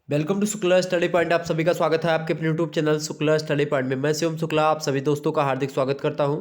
Welcome to Shukla study point. आप सभी का स्वागत है आपके अपने YouTube channel Shukla study point में। मैं शिवम शुक्ला आप सभी दोस्तों का हार्दिक स्वागत करता हूं।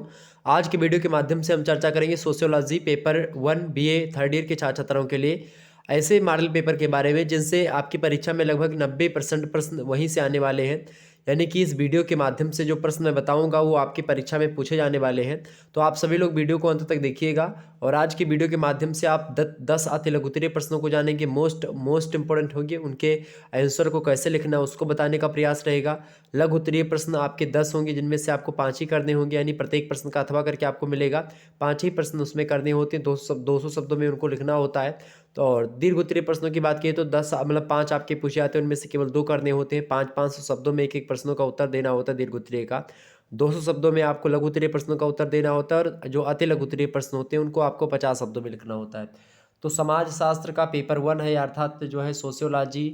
आज की वीडियो के माध्यम से हम चर्चा करेंगे sociology paper 1 BA third year के छात्र छात्राओं के लिए ऐसे मॉडल पेपर के बारे में जिनसे आपकी परीक्षा में लगभग 90% प्रश्न वहीं से आने वाले हैं। यानी कि इस वीडियो के माध्यम से जो प्रश्न मैं बताऊंगा वो आपकी परीक्षा में पूछे जाने वाले हैं। तो आप सभी लोग वीडियो को अंत तक देखिएगा और आज की वीडियो के माध्यम से आप 10 अति लघु उत्तरीय प्रश्नों को जानेंगे। मोस्ट इंपॉर्टेंट होंगे, उनके आंसर को कैसे लिखना है उसको बताने का प्रयास रहेगा। लघु उत्तरीय प्रश्न आपके 10 होंगे जिनमें से आपको 5 ही करने होंगे, यानी प्रत्येक प्रश्न का अथवा करके आपको मिलेगा। 5 ही प्रश्न उसमें करने होते हैं, 200 शब्दों में उनको लिखना होता है। तो और दीर्घ उत्तरीय प्रश्नों की बात की तो 10 मतलब 5 आपके पूछे जाते हैं, उनमें से केवल 2 करने होते हैं। 500 शब्दों में एक एक प्रश्नों का उत्तर देना होता है दीर्घ उत्तरीय का। 200 शब्दों में आपको लघु उत्तरीय प्रश्नों का उत्तर देना होता है और जो अति लघु उत्तरीय प्रश्न होते हैं उनको आपको 50 शब्दों में लिखना होता है। तो समाज शास्त्र का पेपर 1 है, अर्थात जो है sociology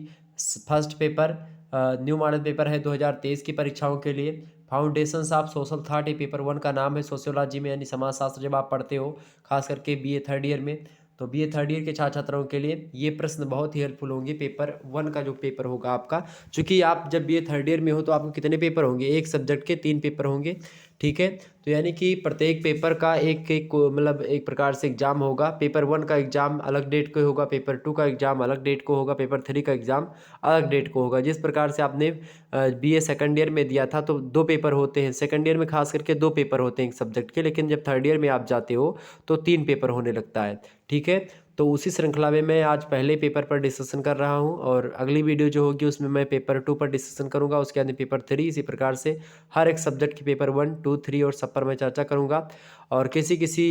first paper new model paper है 2023 की परीक्षाओं के लिए। फाउंडेशंस ऑफ सोशल थॉट ये पेपर 1 का नाम है सोशियोलॉजी में, यानी समाज शास्त्र जब आप पढ़ते हो खास करके बीए थर्ड ईयर में। तो बीए थर्ड ईयर के छात्र छात्राओं के लिए ये प्रश्न बहुत ही हेल्पफुल होंगे। पेपर 1 का जो पेपर होगा आपका, चूंकि आप जब बीए थर्ड ईयर में हो तो आपको कितने पेपर होंगे, एक सब्जेक्ट के 3 पेपर होंगे, ठीक है। तो यानी कि प्रत्येक पेपर का एक एक मतलब एक प्रकार से एग्जाम होगा। पेपर 1 का एग्जाम अलग डेट को होगा, पेपर 2 का एग्जाम अलग डेट को होगा, पेपर 3 का एग्जाम अलग डेट को होगा। जिस प्रकार से आपने बीए सेकंड ईयर में दिया था तो 2 पेपर होते हैं, सेकंड ईयर में खास करके 2 पेपर होते हैं एक सब्जेक्ट के, लेकिन जब थर्ड ईयर में आप जाते हो तो 3 पेपर होने लगता है, ठीक है। तो उसी श्रृंखला में मैं आज पहले पेपर पर डिस्कशन कर रहा हूं और अगली वीडियो जो होगी उसमें मैं पेपर 2 पर डिस्कशन करूंगा, उसके बाद पेपर 3, इसी प्रकार से हर एक सब्जेक्ट की पेपर 1, 2, 3 और सब पर मैं चर्चा करूंगा। और किसी किसी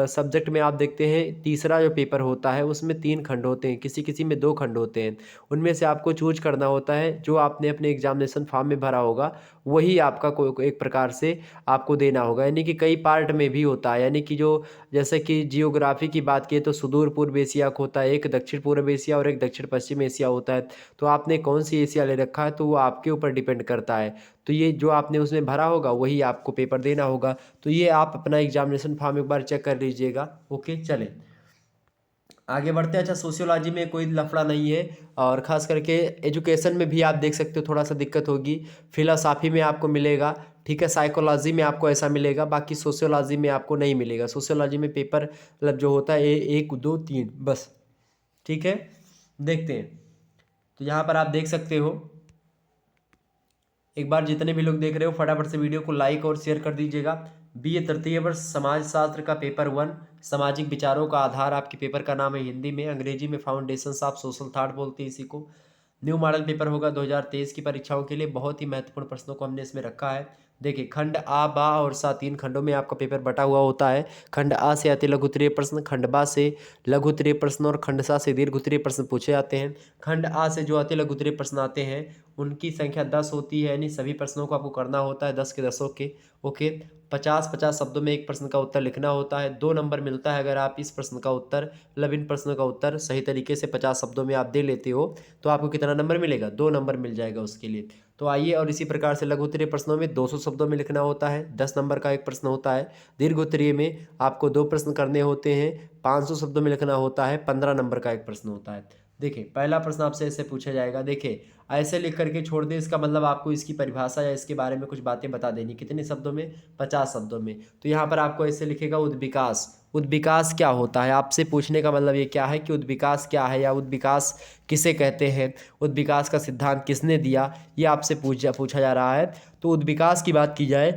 सब्जेक्ट में आप देखते हैं तीसरा जो पेपर होता है उसमें 3 खंड होते हैं, किसी किसी में 2 खंड होते हैं। उनमें से आपको चूज करना होता है, जो आपने अपने एग्जामिनेशन फॉर्म में भरा होगा वही आपका कोई एक प्रकार से आपको देना होगा। यानी कि कई पार्ट में भी होता है, यानी कि जो जैसे कि जियोग्राफी की बात की तो सुदूर पूर्व एशिया को होता है, एक दक्षिण पूर्व एशिया और एक दक्षिण पश्चिम एशिया होता है। तो आपने कौन सी एशिया ले रखा है तो वो आपके ऊपर डिपेंड करता है। तो ये जो आपने उसमें भरा होगा वही आपको पेपर देना होगा। तो ये आप अपना एग्जामिनेशन फॉर्म एक बार चेक कर लीजिएगा। ओके, चलें आगे बढ़ते हैं। अच्छा, सोशियोलॉजी में कोई लफड़ा नहीं है और ख़ास करके एजुकेशन में भी आप देख सकते हो थोड़ा सा दिक्कत होगी। फिलोसॉफी में आपको मिलेगा, ठीक है, साइकोलॉजी में आपको ऐसा मिलेगा, बाकी सोशियोलॉजी में आपको नहीं मिलेगा। सोशियोलॉजी में पेपर मतलब जो होता है 1, 2, 3 बस, ठीक है। देखते हैं, तो यहाँ पर आप देख सकते हो, एक बार जितने भी लोग देख रहे हो फटाफट से वीडियो को लाइक और शेयर कर दीजिएगा। बीए तृतीय वर्ष समाज शास्त्र का पेपर 1 सामाजिक विचारों का आधार आपके पेपर का नाम है, हिंदी में, अंग्रेजी में फाउंडेशंस ऑफ सोशल थॉट बोलते हैं इसी को। न्यू मॉडल पेपर होगा 2023 की परीक्षाओं के लिए। बहुत ही महत्वपूर्ण प्रश्नों को हमने इसमें रखा है। देखिए, खंड आ, बा और सा 3 खंडों में आपका पेपर बटा हुआ होता है। खंड आ से अति लघु उत्तरीय प्रश्न, खंड बा से लघु उत्तरीय प्रश्न और खंड सा से दीर्घ उत्तरीय प्रश्न पूछे जाते हैं। खंड आ से जो अति लघु उत्तरीय प्रश्न आते हैं उनकी संख्या 10 होती है, यानी सभी प्रश्नों को आपको करना होता है 10 के 10 के। ओके, 50-50 शब्दों में एक प्रश्न का उत्तर लिखना होता है। 2 नंबर मिलता है अगर आप इस प्रश्न का उत्तर मतलब इन प्रश्नों का उत्तर सही तरीके से 50 शब्दों में आप दे लेते हो तो आपको कितना नंबर मिलेगा, 2 नंबर मिल जाएगा उसके लिए। तो आइए, और इसी प्रकार से लघु उत्तरीय प्रश्नों में 200 शब्दों में लिखना होता है, 10 नंबर का एक प्रश्न होता है। दीर्घ उत्तरीय में आपको 2 प्रश्न करने होते हैं, 500 शब्दों में लिखना होता है, 15 नंबर का एक प्रश्न होता है। देखिए, पहला प्रश्न आपसे ऐसे पूछा जाएगा, देखिए ऐसे लिख करके छोड़ दे, इसका मतलब आपको इसकी परिभाषा या इसके बारे में कुछ बातें बता देनी। कितने शब्दों में, 50 शब्दों में। तो यहाँ पर आपको ऐसे लिखेगा उद्विकास। उद्विकास क्या होता है, आपसे पूछने का मतलब ये क्या है कि उद्विकास क्या है या उद्विकास किसे कहते हैं, उद्विकास का सिद्धांत किसने दिया, ये आपसे पूछा जा रहा है। तो उद्विकास की बात की जाए,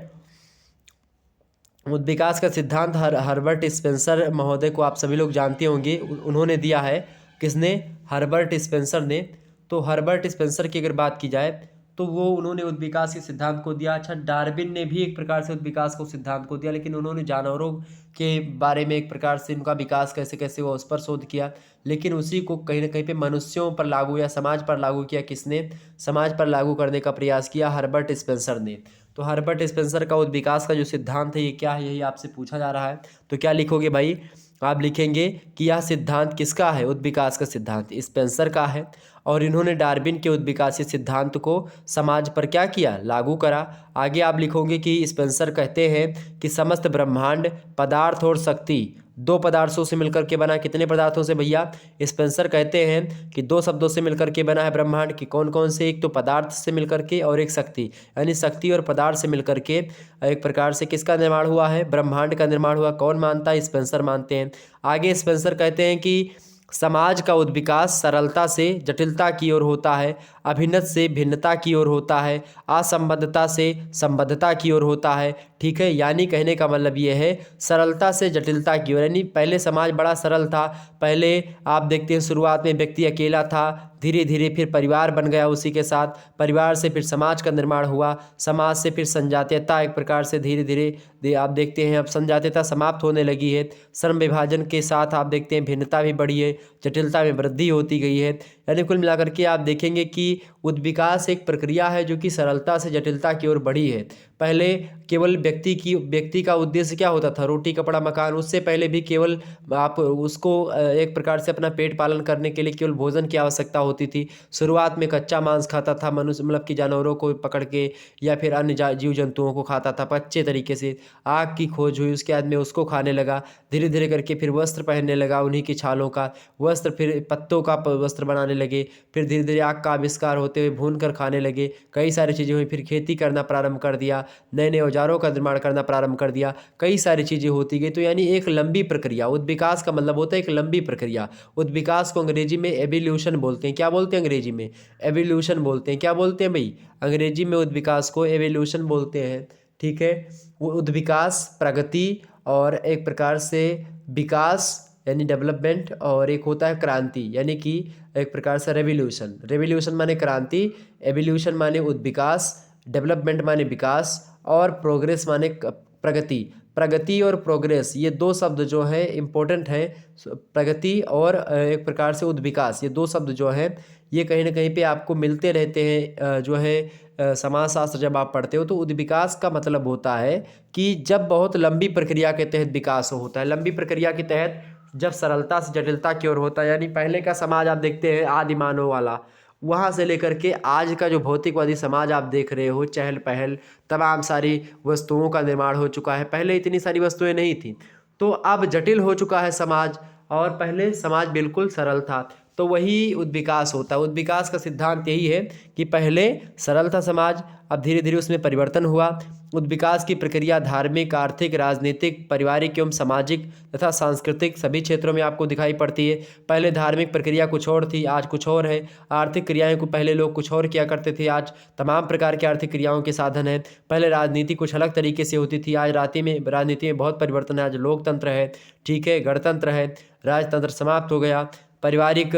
उद्विकास का सिद्धांत हर्बर्ट स्पेंसर महोदय को आप सभी लोग जानते होंगे, उन्होंने दिया है। किसने, हर्बर्ट स्पेंसर ने। तो हर्बर्ट स्पेंसर की अगर बात की जाए तो वो उन्होंने उद्विकास के सिद्धांत को दिया। अच्छा, डार्विन ने भी एक प्रकार से उद्विकास को सिद्धांत को दिया, लेकिन उन्होंने जानवरों के बारे में एक प्रकार से उनका विकास कैसे कैसे हुआ उस पर शोध किया, लेकिन उसी को कहीं ना कहीं पे मनुष्यों पर लागू या समाज पर लागू किया। किसने, समाज पर लागू करने का प्रयास किया, हर्बर्ट स्पेंसर ने। तो हर्बर्ट स्पेंसर का उद्विकास का जो सिद्धांत है ये क्या है, यही आपसे पूछा जा रहा है। तो क्या लिखोगे भाई, आप लिखेंगे कि यह सिद्धांत किसका है, उद्विकास का सिद्धांत स्पेंसर का है। और इन्होंने डार्विन के उद्विकासी सिद्धांत को समाज पर क्या किया, लागू करा। आगे आप लिखोगे कि स्पेंसर कहते हैं कि समस्त ब्रह्मांड पदार्थ और शक्ति दो पदार्थों से मिलकर के बना। कितने पदार्थों से भैया? स्पेंसर कहते हैं कि दो शब्दों से मिलकर के बना है ब्रह्मांड की। कौन कौन से? एक तो पदार्थ से मिलकर के और एक शक्ति, यानी शक्ति और पदार्थ से मिलकर के एक प्रकार से किसका निर्माण हुआ है, ब्रह्मांड का निर्माण हुआ। कौन मानता है? स्पेंसर मानते हैं। आगे स्पेंसर कहते हैं कि समाज का उद्विकास सरलता से जटिलता की ओर होता है, अभिन्नता से भिन्नता की ओर होता है, असंबद्धता से संबद्धता की ओर होता है। ठीक है, यानी कहने का मतलब ये है सरलता से जटिलता की ओर। यानी पहले समाज बड़ा सरल था, पहले आप देखते हैं शुरुआत में व्यक्ति अकेला था, धीरे धीरे फिर परिवार बन गया, उसी के साथ परिवार से फिर समाज का निर्माण हुआ, समाज से फिर संजातीयता एक प्रकार से धीरे धीरे आप देखते हैं अब संजातीयता समाप्त होने लगी है। श्रम विभाजन के साथ आप देखते हैं भिन्नता भी बढ़ी है, जटिलता में वृद्धि होती गई है। यानी कुल मिलाकर के आप देखेंगे कि उद्विकास एक प्रक्रिया है जो कि सरलता से जटिलता की ओर बढ़ी है। पहले केवल व्यक्ति का उद्देश्य क्या होता था, रोटी कपड़ा मकान। उससे पहले भी केवल आप उसको एक प्रकार से अपना पेट पालन करने के लिए केवल भोजन की आवश्यकता होती थी। शुरुआत में कच्चा मांस खाता था मनुष्य, मतलब कि जानवरों को पकड़ के या फिर अन्य जीव जंतुओं को खाता था कच्चे तरीके से। आग की खोज हुई, उसके बाद में उसको खाने लगा, धीरे धीरे करके फिर वस्त्र पहनने लगा, उन्हीं की छालों का वस्त्र, फिर पत्तों का वस्त्र बनाने लगे, फिर धीरे धीरे आग का आविष्कार होते हुए भून कर खाने लगे, कई सारी चीज़ें हुई, फिर खेती करना प्रारंभ कर दिया, नए नए औजारों का निर्माण करना प्रारंभ कर दिया, कई सारी चीज़ें होती गई। तो यानी एक लंबी प्रक्रिया, उद्विकास का मतलब होता है एक लंबी प्रक्रिया। उद्विकास को अंग्रेजी में एवोल्यूशन बोलते हैं। क्या बोलते हैं अंग्रेजी में? एवोल्यूशन बोलते हैं। क्या बोलते हैं भाई? अंग्रेजी में उद्विकास को एवोल्यूशन बोलते हैं। ठीक है, वो उद्विकास प्रगति और एक प्रकार से विकास यानी डेवलपमेंट, और एक होता है क्रांति यानी कि एक प्रकार से रेवोल्यूशन। रेवोल्यूशन माने क्रांति, एवोल्यूशन माने उद्विकास, डेवलपमेंट माने विकास, और प्रोग्रेस माने प्रगति। प्रगति और प्रोग्रेस ये दो शब्द जो है इम्पोर्टेंट है। प्रगति और एक प्रकार से उद्विकास, ये दो शब्द जो है ये कहीं ना कहीं पे आपको मिलते रहते हैं। जो है समाजशास्त्र जब आप पढ़ते हो तो उद्विकास का मतलब होता है कि जब बहुत लंबी प्रक्रिया के तहत विकास होता है, लंबी प्रक्रिया के तहत जब सरलता से जटिलता की ओर होता है। यानी पहले का समाज आप देखते हैं आदि मानव वाला, वहाँ से लेकर के आज का जो भौतिकवादी समाज आप देख रहे हो, चहल पहल, तमाम सारी वस्तुओं का निर्माण हो चुका है। पहले इतनी सारी वस्तुएं नहीं थी, तो अब जटिल हो चुका है समाज, और पहले समाज बिल्कुल सरल था। तो वही उद्विकास होता है। उद्विकास का सिद्धांत यही है कि पहले सरल था समाज, अब धीरे धीरे उसमें परिवर्तन हुआ। उद्विकास की प्रक्रिया धार्मिक, आर्थिक, राजनीतिक, पारिवारिक एवं सामाजिक तथा सांस्कृतिक सभी क्षेत्रों में आपको दिखाई पड़ती है। पहले धार्मिक प्रक्रिया कुछ और थी, आज कुछ और है। आर्थिक क्रियाएं को पहले लोग कुछ और किया करते थे, आज तमाम प्रकार की आर्थिक क्रियाओं के साधन हैं। पहले राजनीति कुछ अलग तरीके से होती थी, आज राजनीति में बहुत परिवर्तन है। आज लोकतंत्र है, ठीक है, गणतंत्र है, राजतंत्र समाप्त हो गया। पारिवारिक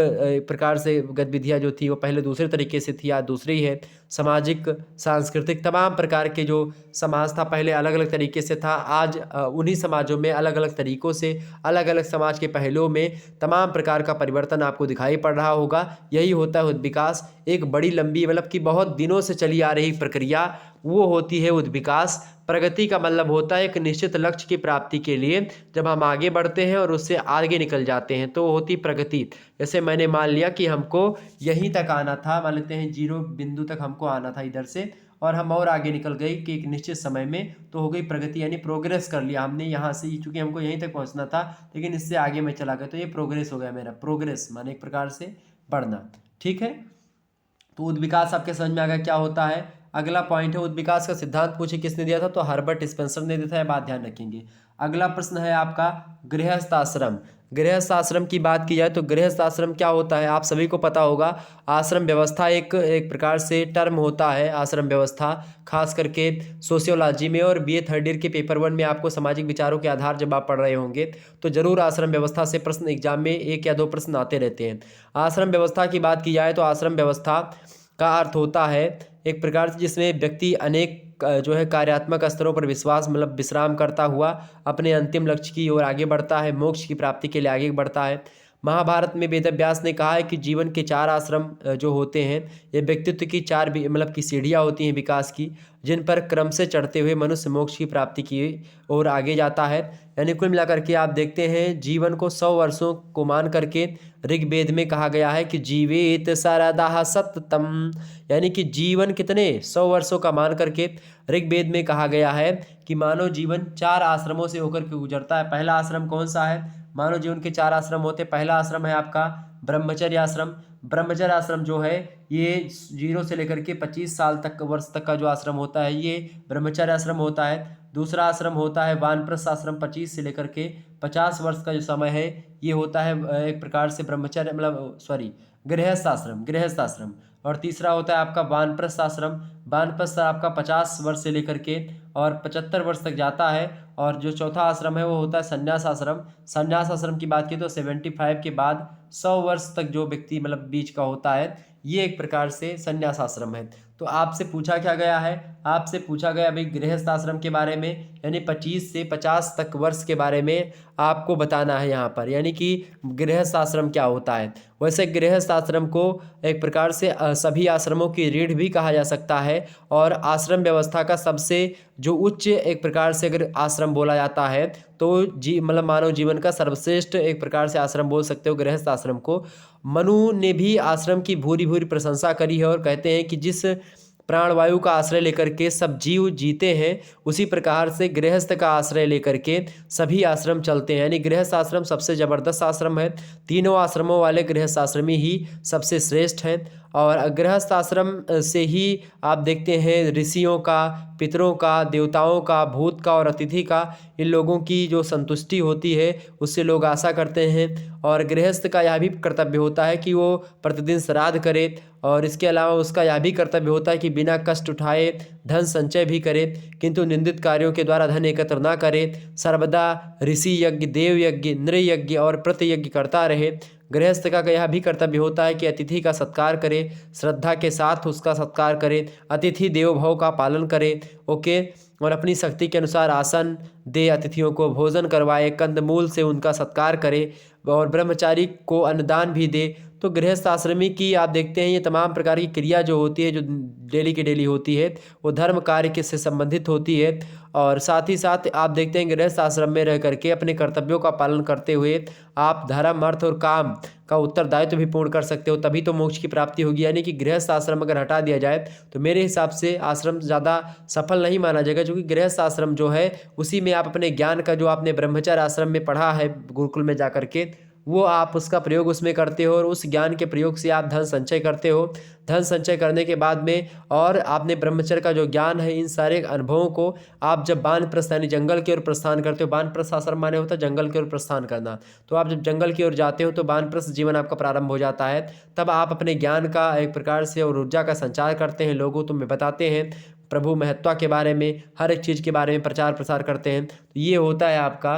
प्रकार से गतिविधियाँ जो थी वो पहले दूसरे तरीके से थी, आज दूसरी है। सामाजिक, सांस्कृतिक, तमाम प्रकार के जो समाज था पहले अलग अलग तरीके से था, आज उन्हीं समाजों में अलग अलग तरीक़ों से, अलग अलग समाज के पहलुओं में तमाम प्रकार का परिवर्तन आपको दिखाई पड़ रहा होगा। यही होता है उद्विकास। एक बड़ी लंबी, मतलब कि बहुत दिनों से चली आ रही प्रक्रिया, वो होती है उद्विकास। प्रगति का मतलब होता है एक निश्चित लक्ष्य की प्राप्ति के लिए जब हम आगे बढ़ते हैं और उससे आगे निकल जाते हैं तो होती प्रगति। जैसे मैंने मान लिया कि हमको यहीं तक आना था, मान लेते हैं 0 बिंदु तक हमको आना था इधर से, और हम और आगे निकल गए कि एक निश्चित समय में, तो हो गई प्रगति, यानी प्रोग्रेस कर लिया हमने यहाँ से। चूँकि हमको यहीं तक पहुँचना था लेकिन इससे आगे मैं चला गया, तो ये प्रोग्रेस हो गया मेरा। प्रोग्रेस माने एक प्रकार से बढ़ना। ठीक है, तो उद्विकास आपके समझ में आ गया क्या होता है। अगला पॉइंट है उद्विकास का सिद्धांत पूछे किसने दिया था, तो हर्बर्ट स्पेंसर ने दिया था, बात ध्यान रखेंगे। अगला प्रश्न है आपका गृहस्थ आश्रम। गृहस्थ आश्रम की बात की जाए तो गृहस्थ आश्रम क्या होता है, आप सभी को पता होगा। आश्रम व्यवस्था एक प्रकार से टर्म होता है। आश्रम व्यवस्था खास करके सोशियोलॉजी में और बीए थर्ड ईयर के पेपर 1 में आपको सामाजिक विचारों के आधार जब आप पढ़ रहे होंगे तो जरूर आश्रम व्यवस्था से प्रश्न एग्जाम में 1 या 2 प्रश्न आते रहते हैं। आश्रम व्यवस्था की बात की जाए तो आश्रम व्यवस्था का अर्थ होता है एक प्रकार से जिसमें व्यक्ति अनेक जो है कार्यात्मक स्तरों पर विश्वास, मतलब विश्राम करता हुआ अपने अंतिम लक्ष्य की ओर आगे बढ़ता है, मोक्ष की प्राप्ति के लिए आगे बढ़ता है। महाभारत में वेदव्यास ने कहा है कि जीवन के 4 आश्रम जो होते हैं, ये व्यक्तित्व की 4 मतलब की सीढ़ियाँ होती हैं विकास की, जिन पर क्रम से चढ़ते हुए मनुष्य मोक्ष की प्राप्ति की ओर आगे जाता है। यानी कुल मिलाकर के आप देखते हैं जीवन को 100 वर्षों को मान करके ऋग्वेद में कहा गया है कि जीवेत सरदः सततम, यानी कि जीवन कितने 100 वर्षों का मान करके ऋग्वेद में कहा गया है कि मानव जीवन 4 आश्रमों से होकर के गुजरता है। पहला आश्रम कौन सा है? मानव जीवन के 4 आश्रम होते हैं। पहला आश्रम है आपका ब्रह्मचर्य आश्रम। ब्रह्मचर्य आश्रम जो है ये 0 से लेकर के 25 साल तक वर्ष तक का जो आश्रम होता है ये ब्रह्मचर्य आश्रम होता है। दूसरा आश्रम होता है वानप्रस्थ आश्रम, 25 से लेकर के 50 वर्ष का जो समय है ये होता है एक प्रकार से ब्रह्मचर्य मतलब गृहस्थ आश्रम, गृहस्थ आश्रम। और तीसरा होता है आपका वानप्रस्थ आश्रम। वानप्रस्थ आपका 50 वर्ष से लेकर के और 75 वर्ष तक जाता है। और जो चौथा आश्रम है वो होता है संन्यास आश्रम। संन्यास आश्रम की बात की तो 75 के बाद 100 वर्ष तक जो व्यक्ति मतलब बीच का होता है ये एक प्रकार से संन्यास आश्रम है। तो आपसे पूछा क्या गया है? आपसे पूछा गया भाई गृहस्थ आश्रम के बारे में, यानी 25 से 50 तक वर्ष के बारे में आपको बताना है यहाँ पर, यानी कि गृहस्थ आश्रम क्या होता है। वैसे गृहस्थ आश्रम को एक प्रकार से सभी आश्रमों की रीढ़ भी कहा जा सकता है और आश्रम व्यवस्था का सबसे जो उच्च एक प्रकार से अगर आश्रम बोला जाता है तो मतलब मानव जीवन का सर्वश्रेष्ठ एक प्रकार से आश्रम बोल सकते हो गृहस्थ आश्रम को। मनु ने भी आश्रम की भूरी भूरी प्रशंसा करी है और कहते हैं कि जिस प्राणवायु का आश्रय लेकर के सब जीव जीते हैं उसी प्रकार से गृहस्थ का आश्रय लेकर के सभी आश्रम चलते हैं। यानी गृहस्थ आश्रम सबसे ज़बरदस्त आश्रम है। तीनों आश्रमों वाले गृहस्थ आश्रमी ही सबसे श्रेष्ठ हैं। और गृहस्थ आश्रम से ही आप देखते हैं ऋषियों का, पितरों का, देवताओं का, भूत का और अतिथि का, इन लोगों की जो संतुष्टि होती है उससे लोग आशा करते हैं। और गृहस्थ का यह भी कर्तव्य होता है कि वो प्रतिदिन श्राद्ध करे और इसके अलावा उसका यह भी कर्तव्य होता है कि बिना कष्ट उठाए धन संचय भी करे, किंतु निंदित कार्यों के द्वारा धन एकत्र ना करे। सर्वदा ऋषि यज्ञ, देव यज्ञ, नृयज्ञ और प्रतियज्ञ करता रहे। गृहस्थ का यह भी कर्तव्य होता है कि अतिथि का सत्कार करे, श्रद्धा के साथ उसका सत्कार करे, अतिथि देवो भव का पालन करे। ओके, और अपनी शक्ति के अनुसार आसन दे, अतिथियों को भोजन करवाए, कंदमूल से उनका सत्कार करे और ब्रह्मचारी को अन्नदान भी दे। तो गृहस्थ आश्रमी की आप देखते हैं ये तमाम प्रकार की क्रिया जो होती है, जो डेली की डेली होती है, वो धर्म कार्य के से संबंधित होती है। और साथ ही साथ आप देखते हैं गृहस्थ आश्रम में रह करके अपने कर्तव्यों का पालन करते हुए आप धर्म, अर्थ और काम का उत्तरदायित्व भी पूर्ण कर सकते हो, तभी तो मोक्ष की प्राप्ति होगी। यानी कि गृहस्थ आश्रम अगर हटा दिया जाए तो मेरे हिसाब से आश्रम ज़्यादा सफल नहीं माना जाएगा, क्योंकि गृहस्थ आश्रम जो है उसी में आप अपने ज्ञान का जो आपने ब्रह्मचर्य आश्रम में पढ़ा है गुरुकुल में जा करके, वो आप उसका प्रयोग उसमें करते हो और उस ज्ञान के प्रयोग से आप धन संचय करते हो। धन संचय करने के बाद में और आपने ब्रह्मचर्य का जो ज्ञान है, इन सारे अनुभवों को आप जब वानप्रस्थ यानी जंगल की ओर प्रस्थान करते हो, वानप्रस्थ आश्रम माने होता है जंगल की ओर प्रस्थान करना, तो आप जब जंगल की ओर जाते हो तो वानप्रस्थ जीवन आपका प्रारंभ हो जाता है। तब आप अपने ज्ञान का एक प्रकार से और ऊर्जा का संचार करते हैं, लोगों को तुम्हें बताते हैं प्रभु महत्ता के बारे में, हर एक चीज़ के बारे में प्रचार प्रसार करते हैं। तो ये होता है आपका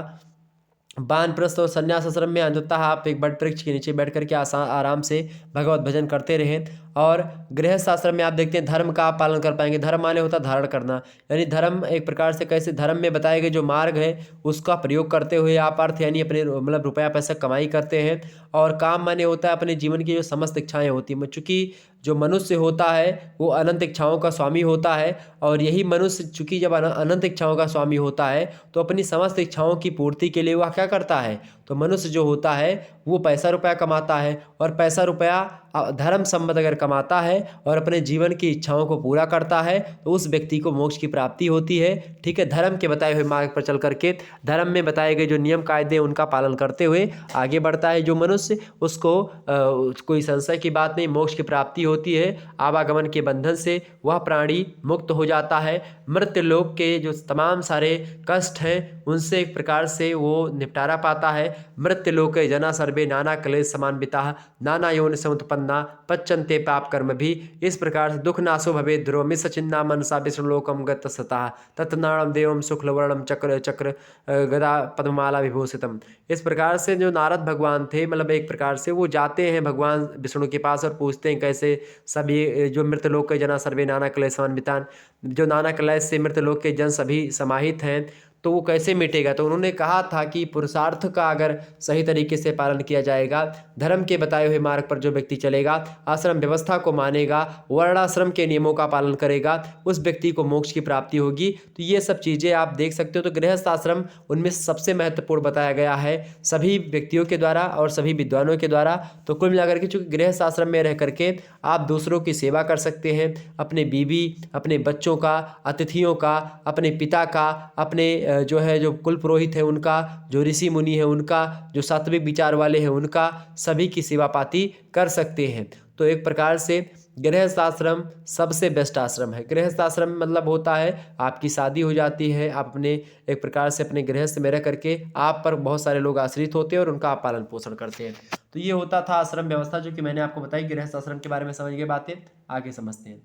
वानप्रस्थ और संन्यास आश्रम में। अंततः आप एक बट वृक्ष के नीचे बैठ करके आराम से भगवत भजन करते रहें। और गृहस्थ आश्रम में आप देखते हैं धर्म का आप पालन कर पाएंगे। धर्म माने होता है धारण करना, यानी धर्म एक प्रकार से कैसे धर्म में बताए गए जो मार्ग है उसका प्रयोग करते हुए आप अर्थ यानी अपने मतलब रुपया पैसा कमाई करते हैं। और काम माने होता है अपने जीवन की जो समस्त इच्छाएं होती हैं, चूँकि जो मनुष्य होता है वो अनंत इच्छाओं का स्वामी होता है। और यही मनुष्य चूँकि जब अनंत इच्छाओं का स्वामी होता है तो अपनी समस्त इच्छाओं की पूर्ति के लिए वह क्या करता है, तो मनुष्य जो होता है वो पैसा रुपया कमाता है। और पैसा रुपया धर्म सम्मत अगर कमाता है और अपने जीवन की इच्छाओं को पूरा करता है तो उस व्यक्ति को मोक्ष की प्राप्ति होती है। ठीक है, धर्म के बताए हुए मार्ग पर चल करके, धर्म में बताए गए जो नियम कायदे उनका पालन करते हुए आगे बढ़ता है जो मनुष्य, उसको कोई संशय की बात नहीं, मोक्ष की प्राप्ति होती है। आवागमन के बंधन से वह प्राणी मुक्त हो जाता है। मृत्यु लोक के जो तमाम सारे कष्ट हैं उनसे एक प्रकार से वो निपटारा पाता है। मृत्यु लोके जना सर्वे नाना क्लेश समान बिता नाना योनि समुत्पन्ना पच्यन्ते पाप कर्म भी। इस प्रकार से दुख नाशो भवे ध्रुवमि सचिन्ना मनसा विष्णुलोकम गतसतः तत्नाणम देवम शुक्लवर्णम चक्र चक्र गदा पद्ममाला विभूषितम। इस प्रकार से जो नारद भगवान थे, मतलब एक प्रकार से वो जाते हैं भगवान विष्णु के पास और पूछते हैं कैसे सभी जो मृतलोक के जना सर्वे नाना क्लेश समान बितान, जो नाना क्लेश से मृतलोक के जन सभी समाहित हैं, तो वो कैसे मिटेगा? तो उन्होंने कहा था कि पुरुषार्थ का अगर सही तरीके से पालन किया जाएगा, धर्म के बताए हुए मार्ग पर जो व्यक्ति चलेगा, आश्रम व्यवस्था को मानेगा, वर्णाश्रम के नियमों का पालन करेगा, उस व्यक्ति को मोक्ष की प्राप्ति होगी। तो ये सब चीज़ें आप देख सकते हो। तो गृहस्थ आश्रम उनमें सबसे महत्वपूर्ण बताया गया है सभी व्यक्तियों के द्वारा और सभी विद्वानों के द्वारा। तो कुल मिलाकर के चूँकि गृहस्थ आश्रम में रह करके आप दूसरों की सेवा कर सकते हैं, अपने बीवी, अपने बच्चों का, अतिथियों का, अपने पिता का, अपने जो कुल पुरोहित है उनका, जो ऋषि मुनि है उनका, जो सात्विक विचार वाले हैं उनका, सभी की सेवा पाती कर सकते हैं। तो एक प्रकार से गृहस्थ आश्रम सबसे बेस्ट आश्रम है। गृहस्थ आश्रम मतलब होता है आपकी शादी हो जाती है, आप अपने एक प्रकार से अपने गृहस्थ में रह करके आप पर बहुत सारे लोग आश्रित होते हैं और उनका आप पालन पोषण करते हैं। तो ये होता था आश्रम व्यवस्था, जो कि मैंने आपको बताई। गृहस्थ आश्रम के बारे में समझ गए बातें, आगे समझते हैं।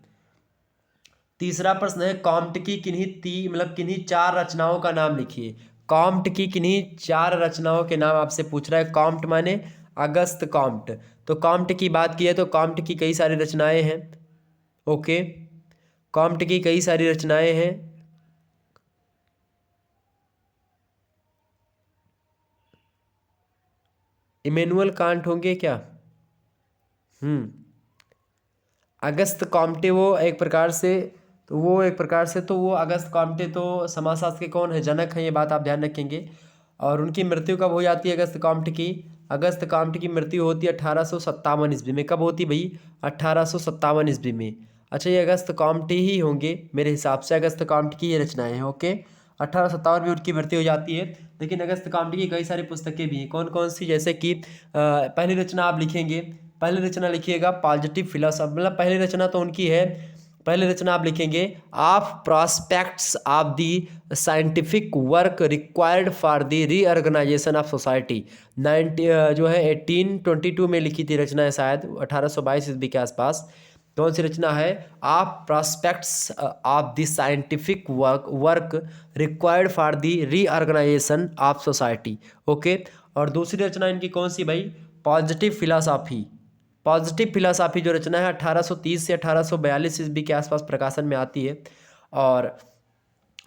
तीसरा प्रश्न है, कॉम्ट की किन्हीं 4 रचनाओं का नाम लिखिए। कॉम्ट की किन्हीं 4 रचनाओं के नाम आपसे पूछ रहा है। कॉम्ट माने अगस्त कॉम्ट। तो कॉम्ट की बात की है तो कॉम्ट की कई सारी रचनाएं हैं। ओके, कॉम्ट की कई सारी रचनाएं हैं। इमैनुअल कांट होंगे क्या? अगस्त कॉम्टे वो एक प्रकार से तो वो अगस्त कॉम्टे तो समाजशास्त्र के कौन है? जनक हैं, ये बात आप ध्यान रखेंगे। और उनकी मृत्यु कब हो जाती है अगस्त कॉम्ट की? अगस्त कॉम्ट की मृत्यु होती है 1857 ईस्वी में। कब होती भाई? 1857 ईस्वी में। अच्छा, ये अगस्त कॉम्टे ही होंगे मेरे हिसाब से। अगस्त कॉम्ट की ये रचनाएं हैं। ओके, 1857 में उनकी मृत्यु हो जाती है। लेकिन अगस्त कॉम्टे की कई सारी पुस्तकें भी हैं। कौन कौन सी? जैसे कि पहली रचना आप लिखेंगे, पहली रचना लिखिएगा पॉजिटिव फिलोसॉफी। मतलब पहली रचना तो उनकी है, पहली रचना आप लिखेंगे of prospects of the scientific work required for the reorganisation of society. 1822 में लिखी थी रचना है, शायद 1822 ईस्वी के आसपास। कौन सी रचना है? Of prospects of the scientific work required for the reorganisation of society. Okay, और दूसरी रचना इनकी कौन सी भाई? Positive philosophy. पॉजिटिव फिलॉसॉफी जो रचना है 1830 से 1842 ईस्वी के आसपास प्रकाशन में आती है। और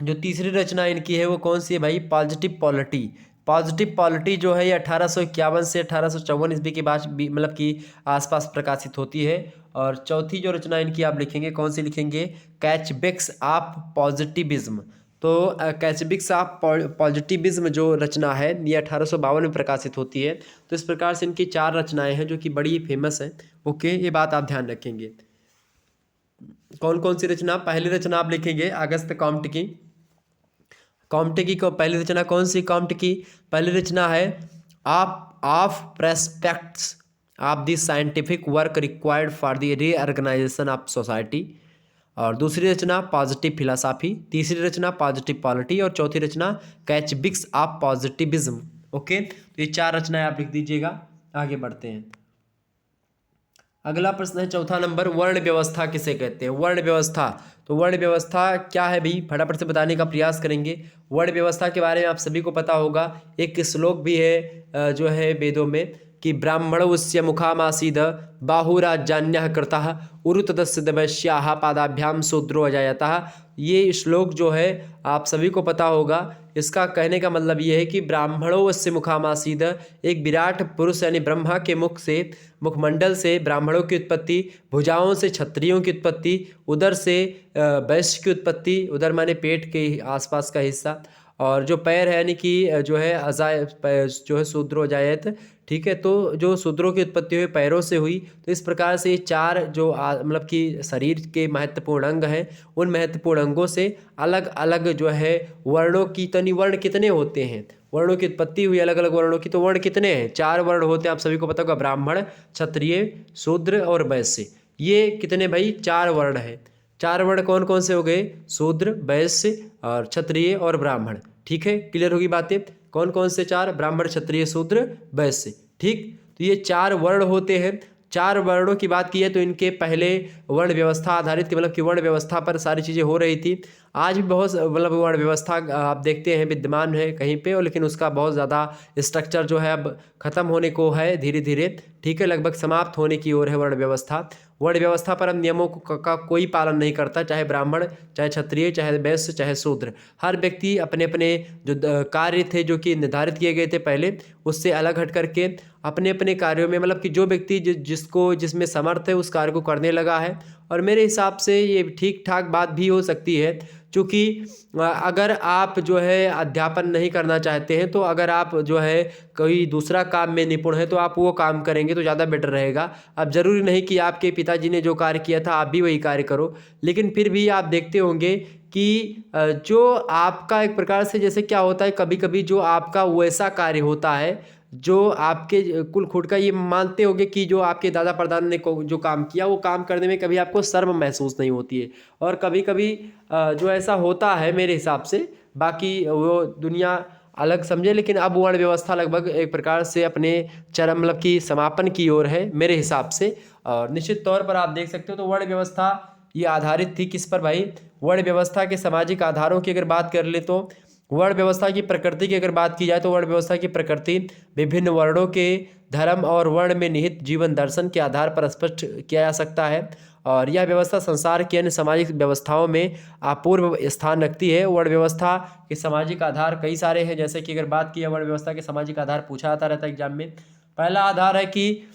जो तीसरी रचना इनकी है वो कौन सी है भाई? Positive polity. पॉजिटिव पॉलिटी जो है ये 1851 से 1854 ईस्वी के बाद मतलब कि आसपास प्रकाशित होती है। और चौथी जो रचना इनकी आप लिखेंगे, कौन सी लिखेंगे? कैचबेक्स ऑफ पॉजिटिविज्म। तो कैचबिक्स ऑफ पॉजिटिविज्म जो रचना है ये 1852 में प्रकाशित होती है। तो इस प्रकार से इनकी 4 रचनाएं हैं जो कि बड़ी फेमस हैं। ओके, ये बात आप ध्यान रखेंगे। कौन कौन सी रचना? पहली रचना आप लिखेंगे अगस्त कॉम्ट की। कॉम्ट की पहली रचना कौन सी? कॉम्ट की पहली रचना है of prospects of the scientific work required for the reorganisation of society. और दूसरी रचना पॉजिटिव फिलॉसॉफी, तीसरी रचना पॉजिटिव पॉलिटी और चौथी रचना कैचबिक्स ऑफ पॉजिटिविज्म। ओके, तो ये 4 रचनाएं आप लिख दीजिएगा। आगे बढ़ते हैं। अगला प्रश्न है चौथा नंबर, वर्ण व्यवस्था किसे कहते हैं? वर्ण व्यवस्था। तो वर्ण व्यवस्था क्या है भाई? फटाफट से बताने का प्रयास करेंगे। वर्ण व्यवस्था के बारे में आप सभी को पता होगा। एक श्लोक भी है जो है वेदों में कि ब्राह्मणोस्य मुखामासीद बाहुराजान्यः कृतः उरुतदस्य वैश्याः पादाभ्याम शूद्रो अजायतः। ये श्लोक जो है आप सभी को पता होगा। इसका कहने का मतलब ये है कि ब्राह्मणोस्य मुखामासीद, एक विराट पुरुष यानी ब्रह्मा के मुख से, मुखमंडल से ब्राह्मणों की उत्पत्ति, भुजाओं से क्षत्रियों की उत्पत्ति, उदर से वैश्य की उत्पत्ति। उदर माने पेट के आसपास का हिस्सा, और जो पैर है यानी कि जो है जो है शूद्रो अजायत। ठीक है, तो जो शूद्रों की उत्पत्ति हुई पैरों से हुई। तो इस प्रकार से ये 4 जो मतलब कि शरीर के महत्वपूर्ण अंग हैं, उन महत्वपूर्ण अंगों से अलग अलग जो है वर्णों की, तनि वर्ण कितने होते हैं? वर्णों की उत्पत्ति हुई अलग अलग वर्णों की, तो वर्ण कितने हैं? 4 वर्ण होते हैं, आप सभी को पता होगा। ब्राह्मण, क्षत्रिय, शूद्र और वैश्य। ये कितने भाई? 4 वर्ण है। 4 वर्ण कौन कौन से हो गए? शूद्र, वैश्य और क्षत्रिय और ब्राह्मण। ठीक है, क्लियर होगी बातें? कौन कौन से 4? ब्राह्मण, क्षत्रिय, शूद्र, वैश्य। ठीक, तो ये 4 वर्ण होते हैं। 4 वर्णों की बात की है तो इनके पहले वर्ण व्यवस्था आधारित मतलब कि वर्ण व्यवस्था पर सारी चीज़ें हो रही थी। आज भी बहुत मतलब वर्ण व्यवस्था आप देखते हैं विद्यमान है कहीं पे, और लेकिन उसका बहुत ज़्यादा स्ट्रक्चर जो है अब ख़त्म होने को है धीरे धीरे। ठीक है, लगभग समाप्त होने की ओर है वर्ण व्यवस्था। वर्ण व्यवस्था पर नियमों का कोई पालन नहीं करता, चाहे ब्राह्मण, चाहे क्षत्रिय, चाहे वैश्य, चाहे शूद्र। हर व्यक्ति अपने अपने जो कार्य थे जो कि निर्धारित किए गए थे पहले, उससे अलग हट करके अपने अपने कार्यों में, मतलब कि जो व्यक्ति जिसको जिसमें समर्थ है उस कार्य को करने लगा है। और मेरे हिसाब से ये ठीक ठाक बात भी हो सकती है, क्योंकि अगर आप जो है अध्यापन नहीं करना चाहते हैं, तो अगर आप जो है कोई दूसरा काम में निपुण है तो आप वो काम करेंगे तो ज़्यादा बेटर रहेगा। अब ज़रूरी नहीं कि आपके पिताजी ने जो कार्य किया था आप भी वही कार्य करो, लेकिन फिर भी आप देखते होंगे कि जो आपका एक प्रकार से, जैसे क्या होता है कभी कभी जो आपका वैसा कार्य होता है जो आपके कुल खुद का, ये मानते होंगे कि जो आपके दादा परदादा ने जो काम किया वो काम करने में कभी आपको शर्म महसूस नहीं होती है। और कभी कभी जो ऐसा होता है मेरे हिसाब से, बाकी वो दुनिया अलग समझे, लेकिन अब वर्ण व्यवस्था लगभग एक प्रकार से अपने चरम मतलब की समापन की ओर है मेरे हिसाब से। और निश्चित तौर पर आप देख सकते हो तो वर्ण व्यवस्था ये आधारित थी किस पर भाई? वर्ण व्यवस्था के सामाजिक आधारों की अगर बात कर ले तो वर्ण व्यवस्था की प्रकृति की अगर बात की जाए तो वर्ण व्यवस्था की प्रकृति विभिन्न वर्णों के धर्म और वर्ण में निहित जीवन दर्शन के आधार पर स्पष्ट किया जा सकता है। और यह व्यवस्था संसार की अन्य सामाजिक व्यवस्थाओं में अपूर्व स्थान रखती है। वर्ण व्यवस्था के सामाजिक आधार कई सारे हैं, जैसे कि अगर बात की है वर्ण व्यवस्था के सामाजिक आधार पूछा जाता रहता है एग्जाम में। पहला आधार है कि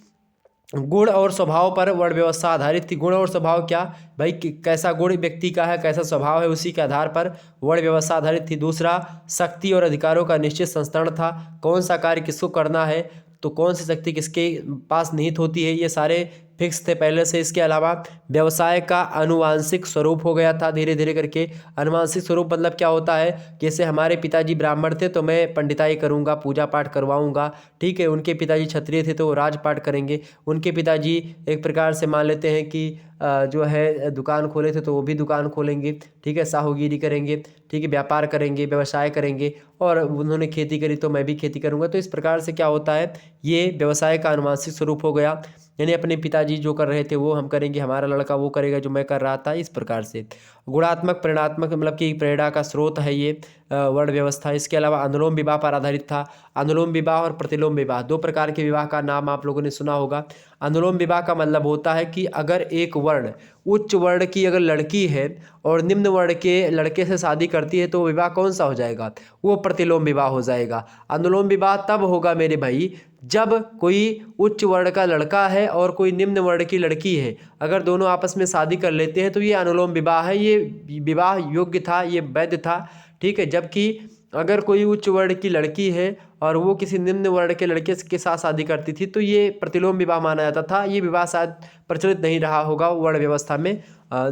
गुण और स्वभाव पर वर्ण व्यवस्था आधारित थी। गुण और स्वभाव क्या भाई, कैसा गुण व्यक्ति का है, कैसा स्वभाव है, उसी के आधार पर वर्ण व्यवस्था आधारित थी। दूसरा, शक्ति और अधिकारों का निश्चित संस्तरण था। कौन सा कार्य किसको करना है, तो कौन सी शक्ति किसके पास निहित होती है, ये सारे फिक्स थे पहले से। इसके अलावा व्यवसाय का अनुवांशिक स्वरूप हो गया था धीरे धीरे करके। अनुवांशिक स्वरूप मतलब क्या होता है, जैसे हमारे पिताजी ब्राह्मण थे तो मैं पंडिताई करूंगा, पूजा पाठ करवाऊंगा, ठीक है। उनके पिताजी क्षत्रिय थे तो वो राजपाट करेंगे। उनके पिताजी एक प्रकार से मान लेते हैं कि जो है दुकान खोले थे तो वो भी दुकान खोलेंगे, ठीक है। साहूगिरी करेंगे, ठीक है, व्यापार करेंगे, व्यवसाय करेंगे। और उन्होंने खेती करी तो मैं भी खेती करूंगा। तो इस प्रकार से क्या होता है, ये व्यवसाय का अनुवांशिक स्वरूप हो गया, यानी अपने पिताजी जो कर रहे थे वो हम करेंगे, हमारा लड़का वो करेगा जो मैं कर रहा था, इस प्रकार से। गुणात्मक प्रेरणात्मक मतलब कि प्रेरणा का स्रोत है ये वर्ण व्यवस्था। इसके अलावा अनुलोम विवाह पर आधारित था। अनुलोम विवाह और प्रतिलोम विवाह, दो प्रकार के विवाह का नाम आप लोगों ने सुना होगा। अनुलोम विवाह का मतलब होता है कि अगर एक वर्ण उच्च वर्ण की अगर लड़की है और निम्न वर्ण के लड़के से शादी करती है तो विवाह कौन सा हो जाएगा, वो प्रतिलोम विवाह हो जाएगा। अनुलोम विवाह तब होगा मेरे भाई जब कोई उच्च वर्ण का लड़का है और कोई निम्न वर्ण की लड़की है, अगर दोनों आपस में शादी कर लेते हैं तो ये अनुलोम विवाह है, ये विवाह योग्य था, ये वैध था, ठीक है। जबकि अगर कोई उच्च वर्ण की लड़की है और वो किसी निम्न वर्ण के लड़के के साथ शादी करती थी तो ये प्रतिलोम विवाह माना जाता था। ये विवाह शायद प्रचलित नहीं रहा होगा वर्ण व्यवस्था में,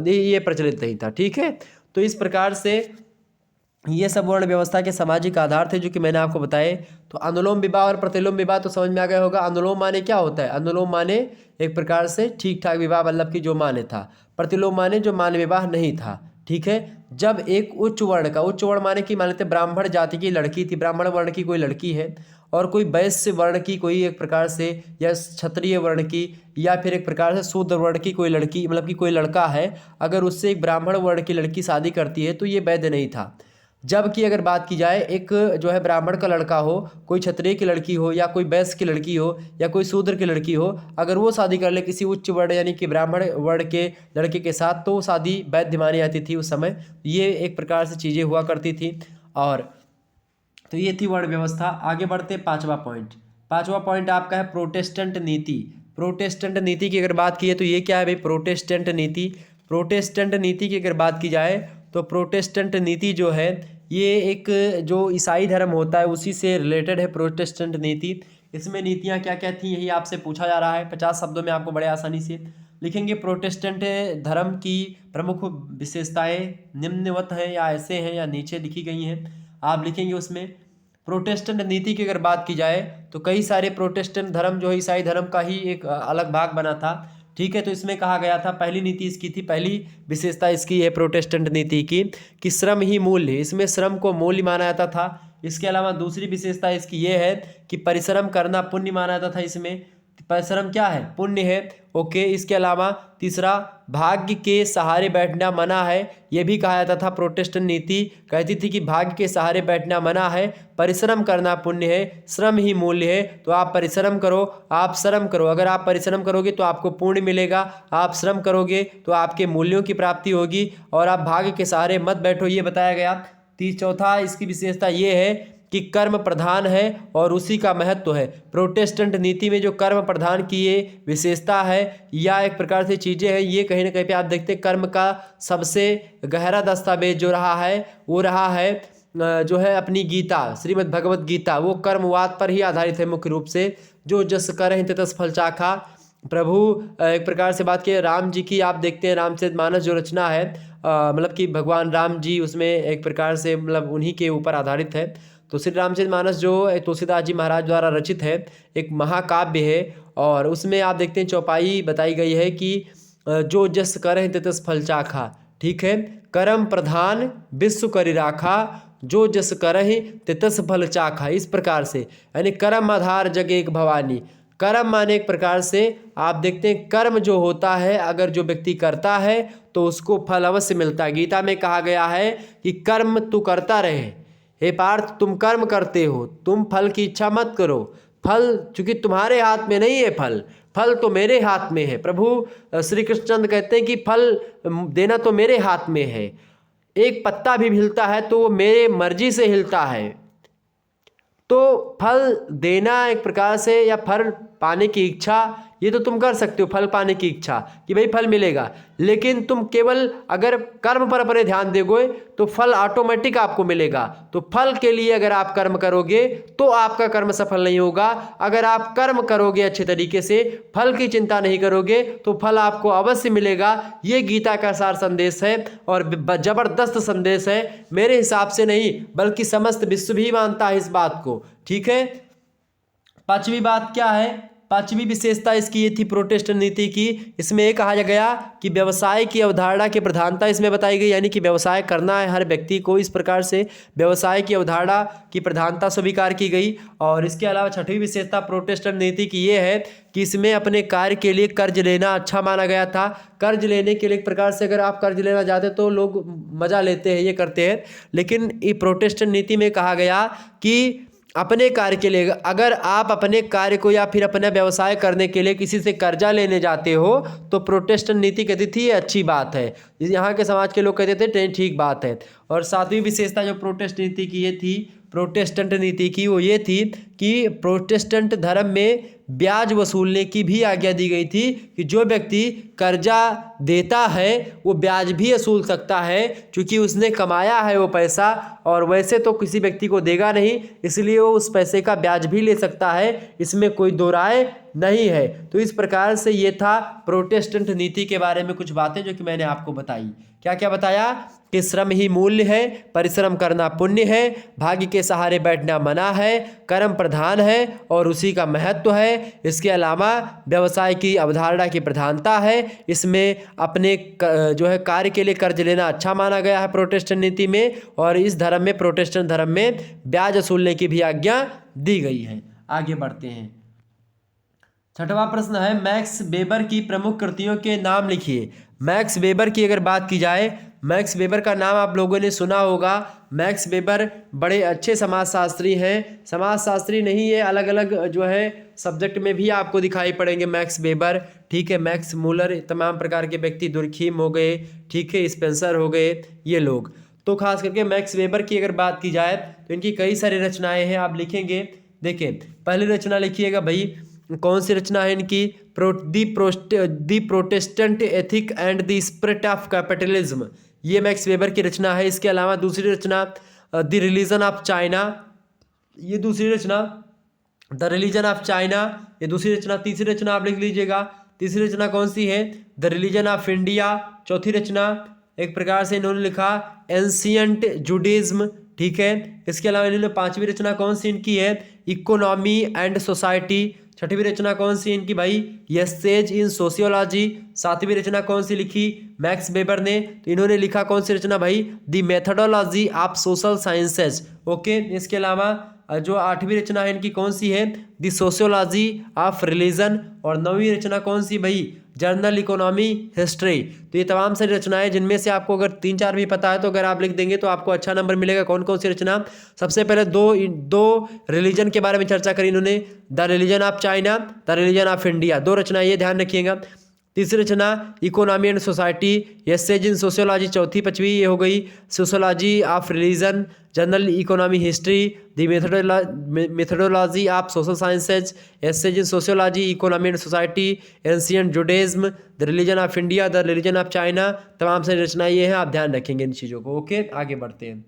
ये प्रचलित नहीं था, ठीक है। तो इस प्रकार से ये सब वर्ण व्यवस्था के सामाजिक आधार थे जो कि मैंने आपको बताए। तो अनुलोम विवाह और प्रतिलोम विवाह तो समझ में आ गया होगा। अनुलोम माने क्या होता है, अनुलोम माने एक प्रकार से ठीक ठाक विवाह मतलब कि जो माने था। प्रतिलोम माने जो मान विवाह नहीं था, ठीक है। जब एक उच्च वर्ण का, उच्च वर्ण माने कि मान लेते ब्राह्मण जाति की लड़की थी, ब्राह्मण वर्ण की कोई लड़की है और कोई वैश्य वर्ण की कोई एक प्रकार से, या क्षत्रिय वर्ण की, या फिर एक प्रकार से शूद्र वर्ण की कोई लड़की मतलब कि कोई लड़का है, अगर उससे एक ब्राह्मण वर्ण की लड़की शादी करती है तो ये वैध नहीं था। जबकि अगर बात की जाए एक जो है ब्राह्मण का लड़का हो, कोई क्षत्रिय की लड़की हो, या कोई वैश्य की लड़की हो, या कोई शूद्र की लड़की हो, अगर वो शादी कर ले किसी उच्च वर्ण यानी कि ब्राह्मण वर्ण के लड़के के साथ तो शादी वैध मानी जाती थी उस समय। ये एक प्रकार से चीज़ें हुआ करती थी। और तो ये थी वर्ण व्यवस्था। आगे बढ़ते पांचवा पॉइंट। पांचवा पॉइंट आपका है प्रोटेस्टेंट नीति। प्रोटेस्टेंट नीति की अगर बात की है तो ये क्या है भाई, प्रोटेस्टेंट नीति। प्रोटेस्टेंट नीति की अगर बात की जाए तो प्रोटेस्टेंट नीति जो है ये एक जो ईसाई धर्म होता है उसी से रिलेटेड है प्रोटेस्टेंट नीति। इसमें नीतियाँ क्या क्या थी यही आपसे पूछा जा रहा है। 50 शब्दों में आपको बड़े आसानी से लिखेंगे। प्रोटेस्टेंट धर्म की प्रमुख विशेषताएं निम्नवत हैं, या ऐसे हैं या नीचे लिखी गई हैं, आप लिखेंगे उसमें। प्रोटेस्टेंट नीति की अगर बात की जाए तो कई सारे प्रोटेस्टेंट धर्म जो है ईसाई धर्म का ही एक अलग भाग बना था, ठीक है। तो इसमें कहा गया था, पहली नीति इसकी थी, पहली विशेषता इसकी है प्रोटेस्टेंट नीति की कि श्रम ही मूल्य, इसमें श्रम को मूल्य माना जाता था। इसके अलावा दूसरी विशेषता इसकी ये है कि परिश्रम करना पुण्य माना जाता था इसमें। परिश्रम क्या है? पुण्य है। ओके, इसके अलावा तीसरा, भाग्य के सहारे बैठना मना है। यह भी कहा जाता था, प्रोटेस्टेंट नीति कहती थी कि भाग्य के सहारे बैठना मना है, परिश्रम करना पुण्य है, श्रम ही मूल्य है। तो आप परिश्रम करो, आप श्रम करो। अगर आप परिश्रम करोगे तो आपको पुण्य मिलेगा, आप श्रम करोगे तो आपके मूल्यों की प्राप्ति होगी, और आप भाग्य के सहारे मत बैठो, ये बताया गया। चौथा, इसकी विशेषता ये है कि कर्म प्रधान है और उसी का महत्व है। प्रोटेस्टेंट नीति में जो कर्म प्रधान की ये विशेषता है या एक प्रकार से चीज़ें हैं, ये कहीं ना कहीं पे आप देखते हैं कर्म का सबसे गहरा दस्तावेज जो रहा है वो रहा है जो है अपनी गीता, श्रीमद् भगवत गीता। वो कर्मवाद पर ही आधारित है मुख्य रूप से। जो जस करहिं तस फल चाखा। प्रभु एक प्रकार से बात की राम जी की, आप देखते हैं रामचरितमानस जो रचना है, मतलब कि भगवान राम जी उसमें एक प्रकार से मतलब उन्हीं के ऊपर आधारित है। तो श्री रामचरितमानस जो तुलसीदास जी महाराज द्वारा रचित है, एक महाकाव्य है, और उसमें आप देखते हैं चौपाई बताई गई है कि जो जस करहिं तस फल चाखा। ठीक है, कर्म प्रधान विश्व करि राखा, जो जस करहिं तस फल चाखा। इस प्रकार से यानी कर्म आधार जग एक भवानी। कर्म माने एक प्रकार से आप देखते हैं कर्म जो होता है अगर जो व्यक्ति करता है तो उसको फल अवश्य मिलता है। गीता में कहा गया है कि कर्म तू करता रहे। हे पार्थ, तुम कर्म करते हो, तुम फल की इच्छा मत करो। फल चूंकि तुम्हारे हाथ में नहीं है, फल तो मेरे हाथ में है। प्रभु श्री कृष्णचंद्र कहते हैं कि फल देना तो मेरे हाथ में है। एक पत्ता भी हिलता है तो वो मेरे मर्जी से हिलता है। तो फल देना एक प्रकार से या फल पाने की इच्छा, ये तो तुम कर सकते हो, फल पाने की इच्छा कि भाई फल मिलेगा, लेकिन तुम केवल अगर कर्म पर अपने ध्यान दोगे तो फल ऑटोमेटिक आपको मिलेगा। तो फल के लिए अगर आप कर्म करोगे तो आपका कर्म सफल नहीं होगा। अगर आप कर्म करोगे अच्छे तरीके से, फल की चिंता नहीं करोगे, तो फल आपको अवश्य मिलेगा। ये गीता का सार संदेश है और जबरदस्त संदेश है। मेरे हिसाब से नहीं बल्कि समस्त विश्व भी मानता है इस बात को। ठीक है, पांचवी बात क्या है? पांचवी विशेषता इसकी ये थी प्रोटेस्टेंट नीति की। इसमें ये कहा गया कि व्यवसाय की अवधारणा की प्रधानता इसमें बताई गई, यानी कि व्यवसाय करना है हर व्यक्ति को। इस प्रकार से व्यवसाय की अवधारणा की प्रधानता स्वीकार की गई। और इसके अलावा छठवीं विशेषता प्रोटेस्टेंट नीति की ये है कि इसमें अपने कार्य के लिए कर्ज लेना अच्छा माना गया था। कर्ज लेने के लिए एक प्रकार से अगर आप कर्ज लेना चाहते तो लोग मजा लेते हैं, ये करते हैं, लेकिन ये प्रोटेस्टेंट नीति में कहा गया कि अपने कार्य के लिए अगर आप अपने कार्य को या फिर अपना व्यवसाय करने के लिए किसी से कर्जा लेने जाते हो तो प्रोटेस्टेंट नीति कहती थी ये अच्छी बात है। यहाँ के समाज के लोग कहते थे ठीक बात है। और सातवीं विशेषता जो प्रोटेस्टेंट नीति की ये थी, प्रोटेस्टेंट नीति की वो ये थी कि प्रोटेस्टेंट धर्म में ब्याज वसूलने की भी आज्ञा दी गई थी कि जो व्यक्ति कर्जा देता है वो ब्याज भी वसूल सकता है, क्योंकि उसने कमाया है वो पैसा और वैसे तो किसी व्यक्ति को देगा नहीं, इसलिए वो उस पैसे का ब्याज भी ले सकता है, इसमें कोई दो राय नहीं है। तो इस प्रकार से ये था प्रोटेस्टेंट नीति के बारे में कुछ बातें जो कि मैंने आपको बताई। क्या क्या बताया कि श्रम ही मूल्य है, परिश्रम करना पुण्य है, भाग्य के सहारे बैठना मना है, कर्म प्रधान है और उसी का महत्व है। इसके अलावा व्यवसाय की अवधारणा की प्रधानता है। इसमें अपने जो है कार्य के लिए कर्ज लेना अच्छा माना गया है प्रोटेस्टेंट नीति में। और इस धर्म में, प्रोटेस्टेंट धर्म में ब्याज वसूलने की भी आज्ञा दी गई है। आगे बढ़ते हैं। छठवां प्रश्न है मैक्स वेबर की प्रमुख कृतियों के नाम लिखिए। मैक्स वेबर की अगर बात की जाए, मैक्स वेबर का नाम आप लोगों ने सुना होगा। मैक्स वेबर बड़े अच्छे समाजशास्त्री हैं। समाजशास्त्री नहीं है, अलग अलग जो है सब्जेक्ट में भी आपको दिखाई पड़ेंगे मैक्स वेबर। ठीक है, मैक्स मूलर, तमाम प्रकार के व्यक्ति, दुर्खीम हो गए, ठीक है, स्पेंसर हो गए, ये लोग। तो खास करके मैक्स वेबर की अगर बात की जाए तो इनकी कई सारी रचनाएं हैं, आप लिखेंगे। देखिए पहली रचना लिखिएगा भाई, कौन सी रचना है इनकी? The Protestant ethic and the spirit of capitalism, ये मैक्स वेबर की रचना है। इसके अलावा दूसरी रचना द रिलीजन ऑफ चाइना, ये दूसरी रचना, द रिलीजन ऑफ चाइना, ये दूसरी रचना। तीसरी रचना आप लिख लीजिएगा, तीसरी रचना कौन सी है? The religion of India. चौथी रचना एक प्रकार से इन्होंने लिखा एंशियंट जुडिज्म, ठीक है। इसके अलावा इन्होंने पांचवी रचना कौन सी इनकी है? Economy and society. छठवीं रचना कौन सी इनकी भाई? येसेज इन सोशियोलॉजी। सातवीं रचना कौन सी लिखी मैक्स वेबर ने? तो इन्होंने लिखा कौन सी रचना भाई? The methodology of social sciences. Okay, इसके अलावा जो 8वीं रचना है इनकी कौन सी है, द सोशियोलॉजी ऑफ रिलीजन, और 9वीं रचना कौन सी भाई, जर्नल इकोनॉमी हिस्ट्री। तो ये तमाम सारी रचनाएं जिनमें से आपको अगर 3-4 भी पता है तो अगर आप लिख देंगे तो आपको अच्छा नंबर मिलेगा। कौन कौन सी रचना, सबसे पहले दो रिलीजन के बारे में चर्चा करी इन्होंने, the religion of China, the religion of India, 2 रचना ये ध्यान रखिएगा। तीसरी रचना economy and society, essays in sociology, चौथी 5वीं ये हो गई sociology of religion, general economy history, the methodology of social sciences, essays in sociology, economy and society, ancient Judaism, the religion of India, the religion of China, तमाम सारी रचनाएं ये हैं, आप ध्यान रखेंगे इन चीज़ों को। ओके, आगे बढ़ते हैं।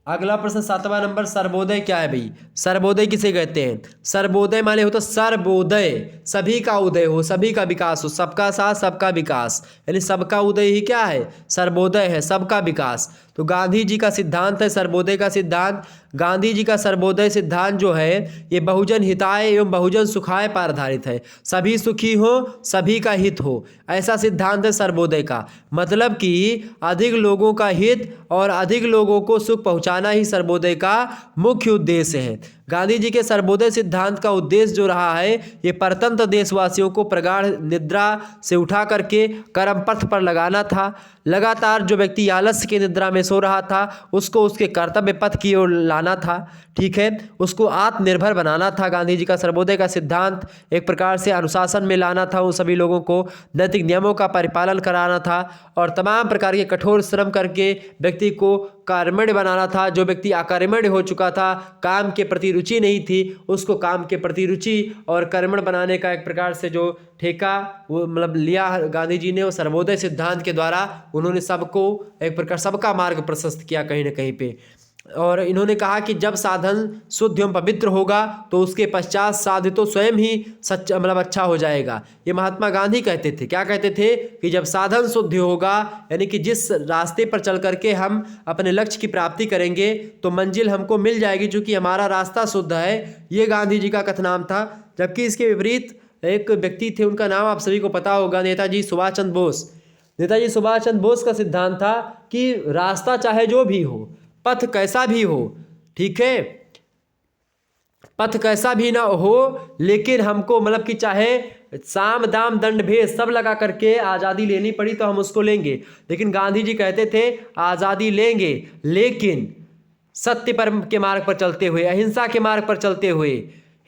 अगला प्रश्न 7वां नंबर, सर्वोदय क्या है भाई, सर्वोदय किसे कहते हैं। सर्वोदय माने होता सर्वोदय, सभी का उदय हो, सभी का विकास हो, सबका साथ सबका विकास, यानी सबका उदय ही क्या है, सर्वोदय है, सबका विकास। तो गांधी जी का सिद्धांत है सर्वोदय का सिद्धांत। गांधी जी का सर्वोदय सिद्धांत जो है ये बहुजन हिताय एवं बहुजन सुखाय पर आधारित है, सभी सुखी हो, सभी का हित हो, ऐसा सिद्धांत है सर्वोदय का। मतलब कि अधिक लोगों का हित और अधिक लोगों को सुख पहुंचाना ही सर्वोदय का मुख्य उद्देश्य है। गांधी जी के सर्वोदय सिद्धांत का उद्देश्य जो रहा है ये परतंत्र देशवासियों को प्रगाढ़ निद्रा से उठा करके कर्म पथ पर लगाना था। लगातार जो व्यक्ति आलस्य की निद्रा में सो रहा था उसको उसके कर्तव्य पथ की ओर लाना था, ठीक है, उसको आत्मनिर्भर बनाना था। गांधी जी का सर्वोदय का सिद्धांत एक प्रकार से अनुशासन में लाना था, उन सभी लोगों को नैतिक नियमों का परिपालन कराना था और तमाम प्रकार के कठोर श्रम करके व्यक्ति को कर्मण्य बनाना था। जो व्यक्ति अकर्मण्य हो चुका था, काम के प्रति रुचि नहीं थी, उसको काम के प्रति रुचि और कर्मण्य बनाने का एक प्रकार से जो ठेका वो मतलब लिया गांधी जी ने, वो सर्वोदय सिद्धांत के द्वारा उन्होंने सबको एक प्रकार सबका मार्ग प्रशस्त किया कहीं ना कहीं पे। और इन्होंने कहा कि जब साधन शुद्ध एवं पवित्र होगा तो उसके पश्चात साध्य तो स्वयं ही सच्चा मतलब अच्छा हो जाएगा। ये महात्मा गांधी कहते थे। क्या कहते थे कि जब साधन शुद्ध होगा, यानी कि जिस रास्ते पर चल करके हम अपने लक्ष्य की प्राप्ति करेंगे तो मंजिल हमको मिल जाएगी, क्योंकि हमारा रास्ता शुद्ध है। ये गांधी जी का कथनाम था। जबकि इसके विपरीत एक व्यक्ति थे, उनका नाम आप सभी को पता होगा, नेताजी सुभाष चंद्र बोस। नेताजी सुभाष चंद्र बोस का सिद्धांत था कि रास्ता चाहे जो भी हो, पथ कैसा भी हो, ठीक है, पथ कैसा भी ना हो, लेकिन हमको मतलब कि चाहे साम दाम दंड भेद सब लगा करके आज़ादी लेनी पड़ी तो हम उसको लेंगे। लेकिन गांधी जी कहते थे आज़ादी लेंगे लेकिन सत्य पर के मार्ग पर चलते हुए, अहिंसा के मार्ग पर चलते हुए,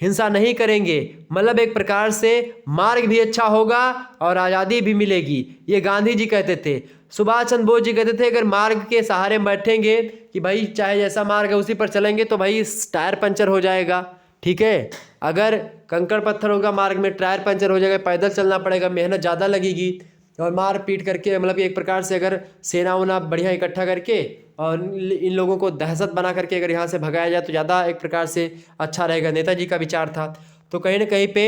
हिंसा नहीं करेंगे। मतलब एक प्रकार से मार्ग भी अच्छा होगा और आज़ादी भी मिलेगी, ये गांधी जी कहते थे। सुभाष चंद्र बोस जी कहते थे अगर मार्ग के सहारे बैठेंगे कि भाई चाहे जैसा मार्ग है उसी पर चलेंगे तो भाई टायर पंचर हो जाएगा, ठीक है। अगर कंकड़ पत्थर होगा मार्ग में, टायर पंचर हो जाएगा, पैदल चलना पड़ेगा, मेहनत ज़्यादा लगेगी और मार पीट करके मतलब एक प्रकार से अगर सेना उना बढ़िया इकट्ठा करके और इन लोगों को दहशत बना करके अगर यहाँ से भगाया जाए तो ज़्यादा एक प्रकार से अच्छा रहेगा। नेताजी का विचार था। तो कहीं ना कहीं पे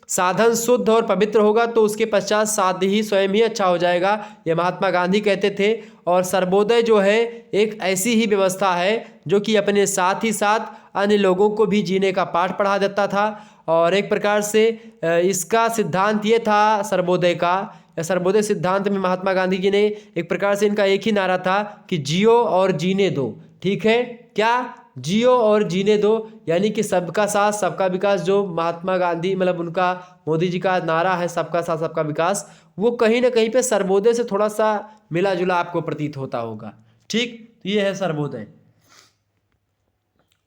साधन शुद्ध और पवित्र होगा तो उसके पश्चात साध्य ही स्वयं ही अच्छा हो जाएगा, ये महात्मा गांधी कहते थे। और सर्वोदय जो है एक ऐसी ही व्यवस्था है जो कि अपने साथ ही साथ अन्य लोगों को भी जीने का पाठ पढ़ा देता था। और एक प्रकार से इसका सिद्धांत ये था सर्वोदय का, सर्वोदय सिद्धांत में महात्मा गांधी जी ने एक प्रकार से इनका एक ही नारा था कि जियो और जीने दो, ठीक है, क्या जियो और जीने दो, यानी कि सबका साथ सबका विकास। जो महात्मा गांधी मतलब उनका मोदी जी का नारा है सबका साथ सबका विकास, वो कहीं ना कहीं पे सर्वोदय से थोड़ा सा मिला जुला आपको प्रतीत होता होगा, ठीक। तो ये है सर्वोदय।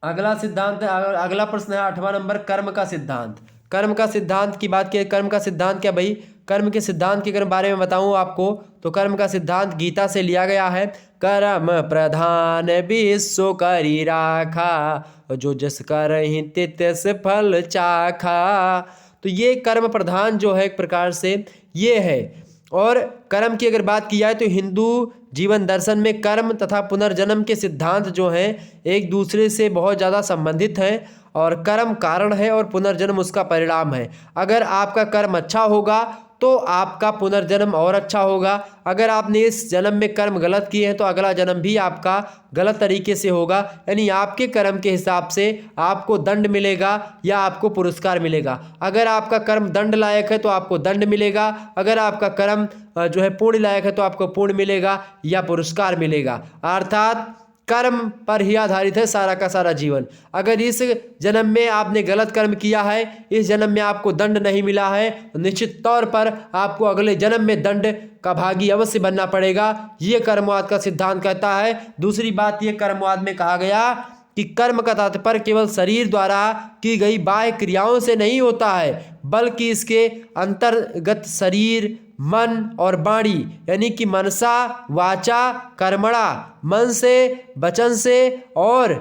अगला सिद्धांत है, अगला प्रश्न है 8वां नंबर, कर्म का सिद्धांत। कर्म का सिद्धांत की बात की, कर्म का सिद्धांत क्या भाई, कर्म के सिद्धांत के बारे में बताऊं आपको तो कर्म का सिद्धांत गीता से लिया गया है। कर्म प्रधान विश्व करी राखा, जो जस करहिं तिस फल चाखा। तो ये कर्म प्रधान जो है एक प्रकार से ये है। और कर्म की अगर बात की जाए तो हिंदू जीवन दर्शन में कर्म तथा पुनर्जन्म के सिद्धांत जो हैं एक दूसरे से बहुत ज़्यादा संबंधित हैं। और कर्म कारण है और पुनर्जन्म उसका परिणाम है। अगर आपका कर्म अच्छा होगा तो आपका पुनर्जन्म और अच्छा होगा। अगर आपने इस जन्म में कर्म गलत किए हैं तो अगला जन्म भी आपका गलत तरीके से होगा, यानी आपके कर्म के हिसाब से आपको दंड मिलेगा या आपको पुरस्कार मिलेगा। अगर आपका कर्म दंड लायक है तो आपको दंड मिलेगा, अगर आपका कर्म जो है पुण्य लायक है तो आपको पुण्य मिलेगा या पुरस्कार मिलेगा। अर्थात कर्म पर ही आधारित है सारा का सारा जीवन। अगर इस जन्म में आपने गलत कर्म किया है, इस जन्म में आपको दंड नहीं मिला है, तो निश्चित तौर पर आपको अगले जन्म में दंड का भागी अवश्य बनना पड़ेगा। ये कर्मवाद का सिद्धांत कहता है। दूसरी बात ये कर्मवाद में कहा गया कि कर्म का तात्पर्य केवल शरीर द्वारा की गई बाह्य क्रियाओं से नहीं होता है, बल्कि इसके अंतर्गत शरीर, मन और वाणी यानी कि मनसा वाचा कर्मणा, मन से वचन से और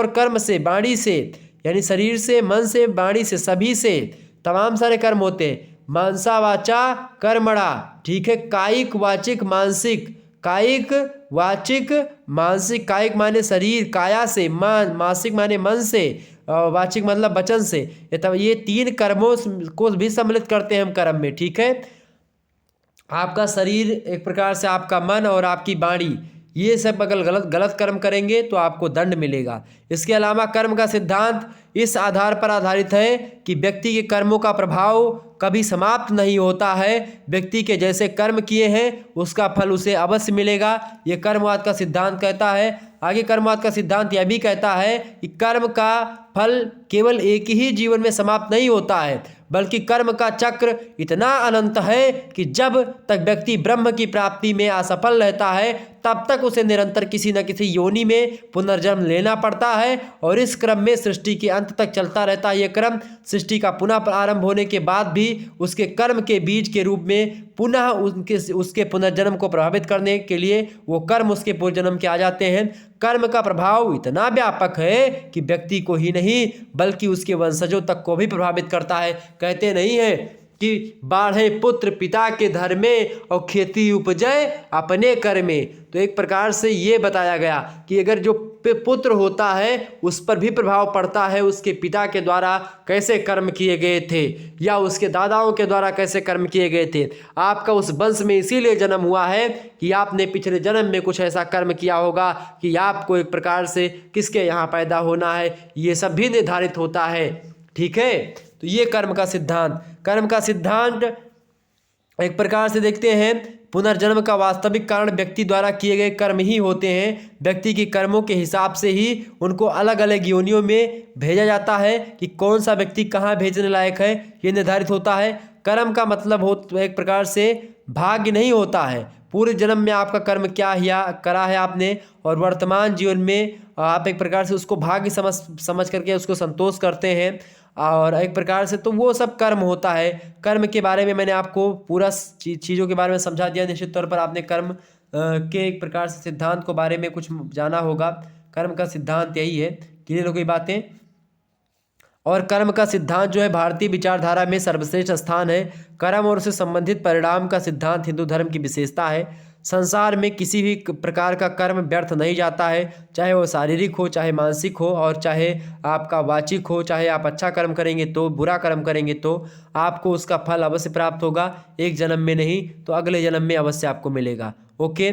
कर्म से, वाणी से यानी शरीर से, मन से, वाणी से, सभी से तमाम सारे कर्म होते हैं। मनसा वाचा कर्मणा, ठीक है। कायिक वाचिक मानसिक, कायिक वाचिक मानसिक, कायिक माने शरीर, काया से, मन, मानसिक माने मन से, वाचिक मतलब वचन से। ये 3 कर्मों को भी सम्मिलित करते हैं हम कर्म में, ठीक है। आपका शरीर एक प्रकार से आपका मन और आपकी वाणी, ये सब अगर गलत कर्म करेंगे तो आपको दंड मिलेगा। इसके अलावा कर्म का सिद्धांत इस आधार पर आधारित है कि व्यक्ति के कर्मों का प्रभाव कभी समाप्त नहीं होता है। व्यक्ति के जैसे कर्म किए हैं उसका फल उसे अवश्य मिलेगा, ये कर्मवाद का सिद्धांत कहता है। आगे कर्मवाद का सिद्धांत यह भी कहता है कि कर्म का फल केवल एक ही जीवन में समाप्त नहीं होता है, बल्कि कर्म का चक्र इतना अनंत है कि जब तक व्यक्ति ब्रह्म की प्राप्ति में असफल रहता है तब तक उसे निरंतर किसी न किसी योनि में पुनर्जन्म लेना पड़ता है, और इस क्रम में सृष्टि के अंत तक चलता रहता है। यह क्रम सृष्टि का पुनः प्रारंभ होने के बाद भी उसके कर्म के बीज के रूप में पुनः उसके पुनर्जन्म को प्रभावित करने के लिए वो कर्म उसके पुनर्जन्म के आ जाते हैं। कर्म का प्रभाव इतना व्यापक है कि व्यक्ति को ही नहीं बल्कि उसके वंशजों तक को भी प्रभावित करता है। कहते नहीं है कि बाढ़े पुत्र पिता के धर में और खेती उपजय अपने कर में। तो एक प्रकार से ये बताया गया कि अगर जो पुत्र होता है उस पर भी प्रभाव पड़ता है उसके पिता के द्वारा कैसे कर्म किए गए थे या उसके दादाओं के द्वारा कैसे कर्म किए गए थे। आपका उस वंश में इसीलिए जन्म हुआ है कि आपने पिछले जन्म में कुछ ऐसा कर्म किया होगा कि आपको एक प्रकार से किसके यहाँ पैदा होना है, ये सब भी निर्धारित होता है, ठीक है। तो ये कर्म का सिद्धांत एक प्रकार से देखते हैं पुनर्जन्म का वास्तविक कारण व्यक्ति द्वारा किए गए कर्म ही होते हैं। व्यक्ति के कर्मों के हिसाब से ही उनको अलग अलग योनियों में भेजा जाता है कि कौन सा व्यक्ति कहाँ भेजने लायक है, ये निर्धारित होता है। कर्म का मतलब हो एक प्रकार से भाग्य नहीं होता है। पूरे जन्म में आपका कर्म क्या करा है आपने, और वर्तमान जीवन में आप एक प्रकार से उसको भाग्य समझ करके उसको संतोष करते हैं, और एक प्रकार से तो वो सब कर्म होता है। कर्म के बारे में मैंने आपको पूरा चीज़ों के बारे में समझा दिया। निश्चित तौर पर आपने कर्म के एक प्रकार से सिद्धांत को बारे में कुछ जाना होगा। कर्म का सिद्धांत यही है, क्लियर हो गई बातें। और कर्म का सिद्धांत जो है भारतीय विचारधारा में सर्वश्रेष्ठ स्थान है। कर्म और उससे संबंधित परिणाम का सिद्धांत हिंदू धर्म की विशेषता है। संसार में किसी भी प्रकार का कर्म व्यर्थ नहीं जाता है, चाहे वो शारीरिक हो, चाहे मानसिक हो, और चाहे आपका वाचिक हो। चाहे आप अच्छा कर्म करेंगे तो, बुरा कर्म करेंगे तो आपको उसका फल अवश्य प्राप्त होगा। एक जन्म में नहीं तो अगले जन्म में अवश्य आपको मिलेगा। ओके,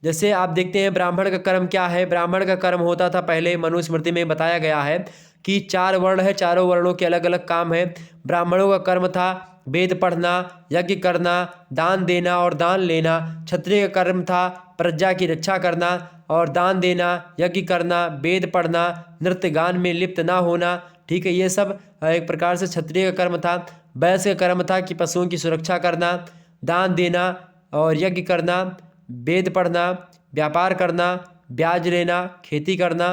जैसे आप देखते हैं ब्राह्मण का कर्म क्या है। ब्राह्मण का कर्म होता था पहले, मनुस्मृति में बताया गया है कि 4 वर्ण है, चारों वर्णों के अलग अलग काम है। ब्राह्मणों का कर्म था वेद पढ़ना, यज्ञ करना, दान देना और दान लेना। क्षत्रिय का कर्म था प्रजा की रक्षा करना और दान देना, यज्ञ करना, वेद पढ़ना, नृत्य गान में लिप्त ना होना, ठीक है। ये सब एक प्रकार से क्षत्रिय का कर्म था। वैश्य का कर्म था कि पशुओं की सुरक्षा करना, दान देना और यज्ञ करना, वेद पढ़ना, व्यापार करना, ब्याज लेना, खेती करना।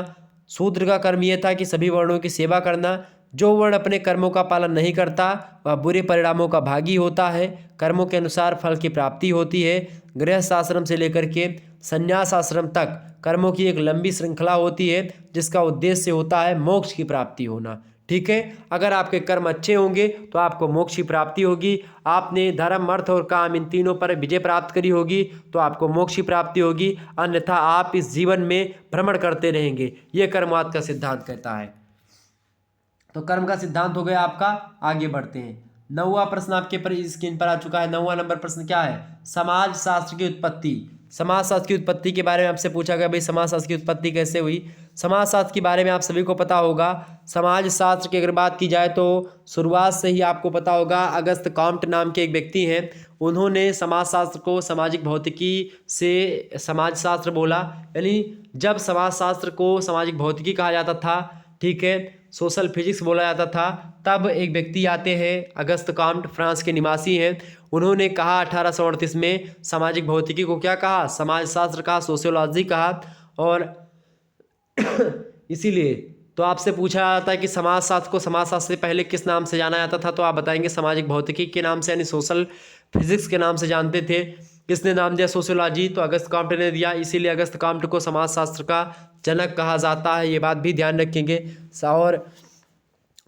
शूद्र का कर्म यह था कि सभी वर्णों की सेवा करना। जो वर्ण अपने कर्मों का पालन नहीं करता वह बुरे परिणामों का भागी होता है। कर्मों के अनुसार फल की प्राप्ति होती है। गृहस्थ आश्रम से लेकर के संन्यास आश्रम तक कर्मों की एक लंबी श्रृंखला होती है जिसका उद्देश्य होता है मोक्ष की प्राप्ति होना, ठीक है। अगर आपके कर्म अच्छे होंगे तो आपको मोक्ष की प्राप्ति होगी। आपने धर्म, अर्थ और काम इन तीनों पर विजय प्राप्त करी होगी तो आपको मोक्ष की प्राप्ति होगी, अन्यथा आप इस जीवन में भ्रमण करते रहेंगे। ये कर्मवाद का सिद्धांत कहता है। तो कर्म का सिद्धांत हो गया आपका। आगे बढ़ते हैं। 9वां प्रश्न आपके पर स्क्रीन पर आ चुका है। 9वां नंबर प्रश्न क्या है? समाज शास्त्र की उत्पत्ति। समाजशास्त्र की उत्पत्ति के बारे में आपसे पूछा गया भाई समाजशास्त्र की उत्पत्ति कैसे हुई। समाजशास्त्र के बारे में आप सभी को पता होगा। समाजशास्त्र की अगर बात की जाए तो शुरुआत से ही आपको पता होगा, अगस्त कॉम्ट नाम के एक व्यक्ति हैं, उन्होंने समाजशास्त्र को सामाजिक भौतिकी से समाजशास्त्र बोला। यानी जब समाजशास्त्र को सामाजिक भौतिकी कहा जाता था, ठीक है, सोशल फिजिक्स बोला जाता था, तब एक व्यक्ति आते हैं अगस्त कॉम्ट, फ्रांस के निवासी हैं। उन्होंने कहा 1838 में सामाजिक भौतिकी को क्या कहा, समाजशास्त्र कहा, सोशियोलॉजी कहा। और इसीलिए तो आपसे पूछा जाता है कि समाजशास्त्र को समाजशास्त्र से पहले किस नाम से जाना जाता था, तो आप बताएंगे सामाजिक भौतिकी के नाम से, यानी सोशल फिजिक्स के नाम से जानते थे। किसने नाम दिया, सोशियोलॉजी, तो अगस्त कॉम्ट ने दिया। इसीलिए अगस्त कॉम्ट को समाजशास्त्र का जनक कहा जाता है, ये बात भी ध्यान रखेंगे। और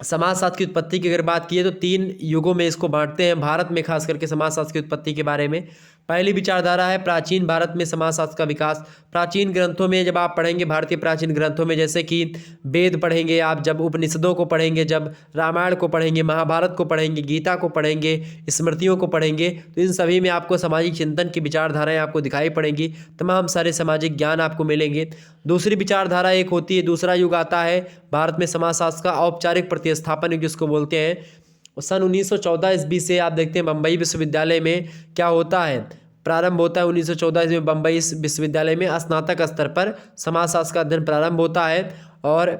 समाजशास्त्र की उत्पत्ति की अगर बात की है तो 3 युगों में इसको बांटते हैं भारत में, खास करके समाजशास्त्र की उत्पत्ति के बारे में। पहली विचारधारा है प्राचीन भारत में समाजशास्त्र का विकास। प्राचीन ग्रंथों में जब आप पढ़ेंगे, भारतीय प्राचीन ग्रंथों में, जैसे कि वेद पढ़ेंगे आप, जब उपनिषदों को पढ़ेंगे, जब रामायण को पढ़ेंगे, महाभारत को पढ़ेंगे, गीता को पढ़ेंगे, स्मृतियों को पढ़ेंगे, तो इन सभी में आपको सामाजिक चिंतन की विचारधाराएँ आपको दिखाई पड़ेंगी, तमाम सारे सामाजिक ज्ञान आपको मिलेंगे। दूसरी विचारधारा एक होती है, दूसरा युग आता है भारत में समाजशास्त्र का, औपचारिक प्रतिस्थापन युग जिसको बोलते हैं। सन 1914 ईस्वी से आप देखते हैं बम्बई विश्वविद्यालय में क्या होता है, प्रारंभ होता है 1914 ईस्वी में बम्बई विश्वविद्यालय में स्नातक स्तर पर समाजशास्त्र का अध्ययन प्रारंभ होता है। और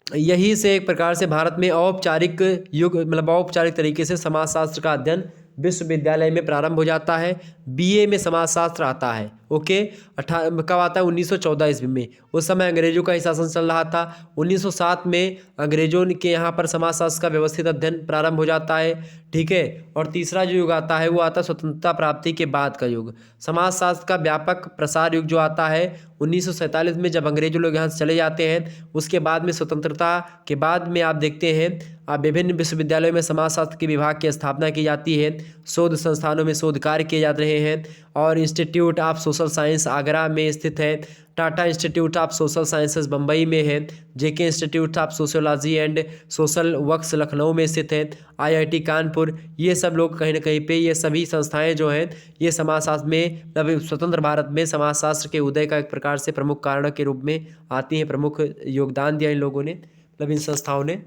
यही से एक प्रकार से भारत में औपचारिक युग, मतलब औपचारिक तरीके से समाजशास्त्र का अध्ययन विश्वविद्यालय में प्रारंभ हो जाता है। बीए में समाजशास्त्र आता है, ओके। कब आता है, 1914 ईस्वी में। उस समय अंग्रेजों का ही शासन चल रहा था। 1907 में अंग्रेजों के यहाँ पर समाजशास्त्र का व्यवस्थित अध्ययन प्रारंभ हो जाता है, ठीक है। और तीसरा जो युग आता है वो आता है स्वतंत्रता प्राप्ति के बाद का युग, समाजशास्त्र का व्यापक प्रसार युग जो आता है 1947 में, जब अंग्रेजों लोग यहाँ से चले जाते हैं। उसके बाद में स्वतंत्रता के बाद में आप देखते हैं विभिन्न विश्वविद्यालयों में समाजशास्त्र के विभाग की स्थापना की जाती है, शोध संस्थानों में शोध कार्य किए जा रहे हैं। और institute of social science Agra में स्थित है, Tata institute of social sciences Bombay में है, JK institute of sociology and social works Lucknow में स्थित है, आईआईटी कानपुर, ये सब लोग कहीं ना कहीं पे, ये सभी संस्थाएं जो हैं ये समाजशास्त्र में, मतलब स्वतंत्र भारत में समाजशास्त्र के उदय का एक प्रकार से प्रमुख कारण के रूप में आती हैं, प्रमुख योगदान दिया इन लोगों ने, मतलब इन संस्थाओं ने।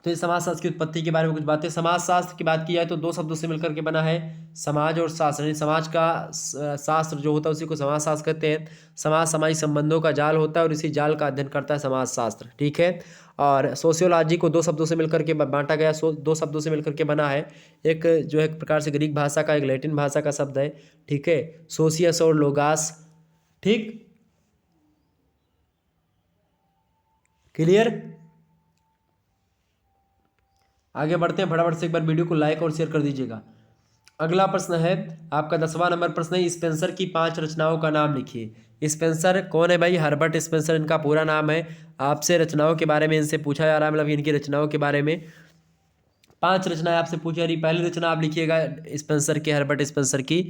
तो इस समाजशास्त्र की उत्पत्ति के बारे में कुछ बातें। समाजशास्त्र की बात की जाए तो 2 शब्दों से मिलकर के बना है, समाज और शास्त्र। यानी समाज का शास्त्र जो होता है उसी को समाजशास्त्र कहते हैं। समाज सामाजिक संबंधों का जाल होता है और इसी जाल का अध्ययन करता है समाजशास्त्र, ठीक है। और सोशियोलॉजी को 2 शब्दों से मिलकर के बांटा गया, 2 शब्दों से मिलकर के बना है। एक जो है एक प्रकार से ग्रीक भाषा का, एक लैटिन भाषा का शब्द है, ठीक है, सोशियस और लोगास, ठीक, क्लियर। आगे बढ़ते हैं फटाफट से, एक बार वीडियो को लाइक और शेयर कर दीजिएगा। अगला प्रश्न है आपका 10वां नंबर प्रश्न है, स्पेंसर की 5 रचनाओं का नाम लिखिए। स्पेंसर कौन है भाई, हर्बर्ट स्पेंसर इनका पूरा नाम है। आपसे रचनाओं के बारे में इनसे पूछा जा रहा है, मतलब इनकी रचनाओं के बारे में 5 रचनाएं आपसे पूछी जा रही। पहली रचना आप लिखिएगा स्पेंसर की, हर्बर्ट स्पेंसर की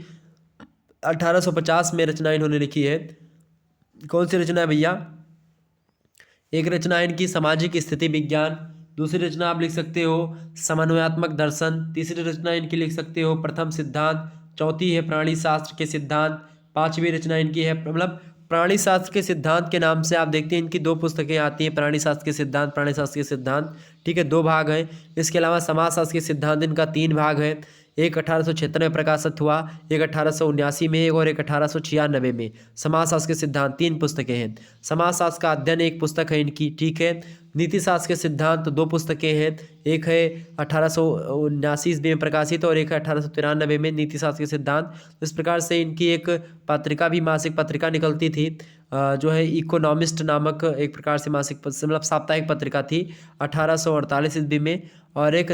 1850 में रचना इन्होंने लिखी है। कौन सी रचना है भैया, एक रचना है इनकी सामाजिक स्थिति विज्ञान, दूसरी रचना आप लिख सकते हो समन्वयात्मक दर्शन, तीसरी रचना इनकी लिख सकते हो प्रथम सिद्धांत, चौथी है प्राणी शास्त्र के सिद्धांत, 5वीं रचना इनकी है, मतलब प्राणी शास्त्र के सिद्धांत के नाम से आप देखते हैं इनकी 2 पुस्तकें आती हैं, प्राणी शास्त्र के सिद्धांत, प्राणी शास्त्र के सिद्धांत, ठीक है, 2 भाग हैं। इसके अलावा समाजशास्त्र के सिद्धांत इनका 3 भाग है, एक 1876 में प्रकाशित हुआ, एक 1879 में, और एक 1896 में। समाजशास्त्र के सिद्धांत 3 पुस्तकें हैं। समाजशास्त्र का अध्ययन 1 पुस्तक है इनकी, ठीक है। नीति शास्त्र के सिद्धांत 2 पुस्तकें हैं, एक है 1879 ईस्वी में प्रकाशित और एक है 1893 में, नीति शास्त्र के सिद्धांत। इस प्रकार से इनकी एक पत्रिका भी, मासिक पत्रिका निकलती थी, जो है इकोनॉमिस्ट नामक एक प्रकार से मासिक, मतलब साप्ताहिक पत्रिका थी 1848 ईस्वी में। और एक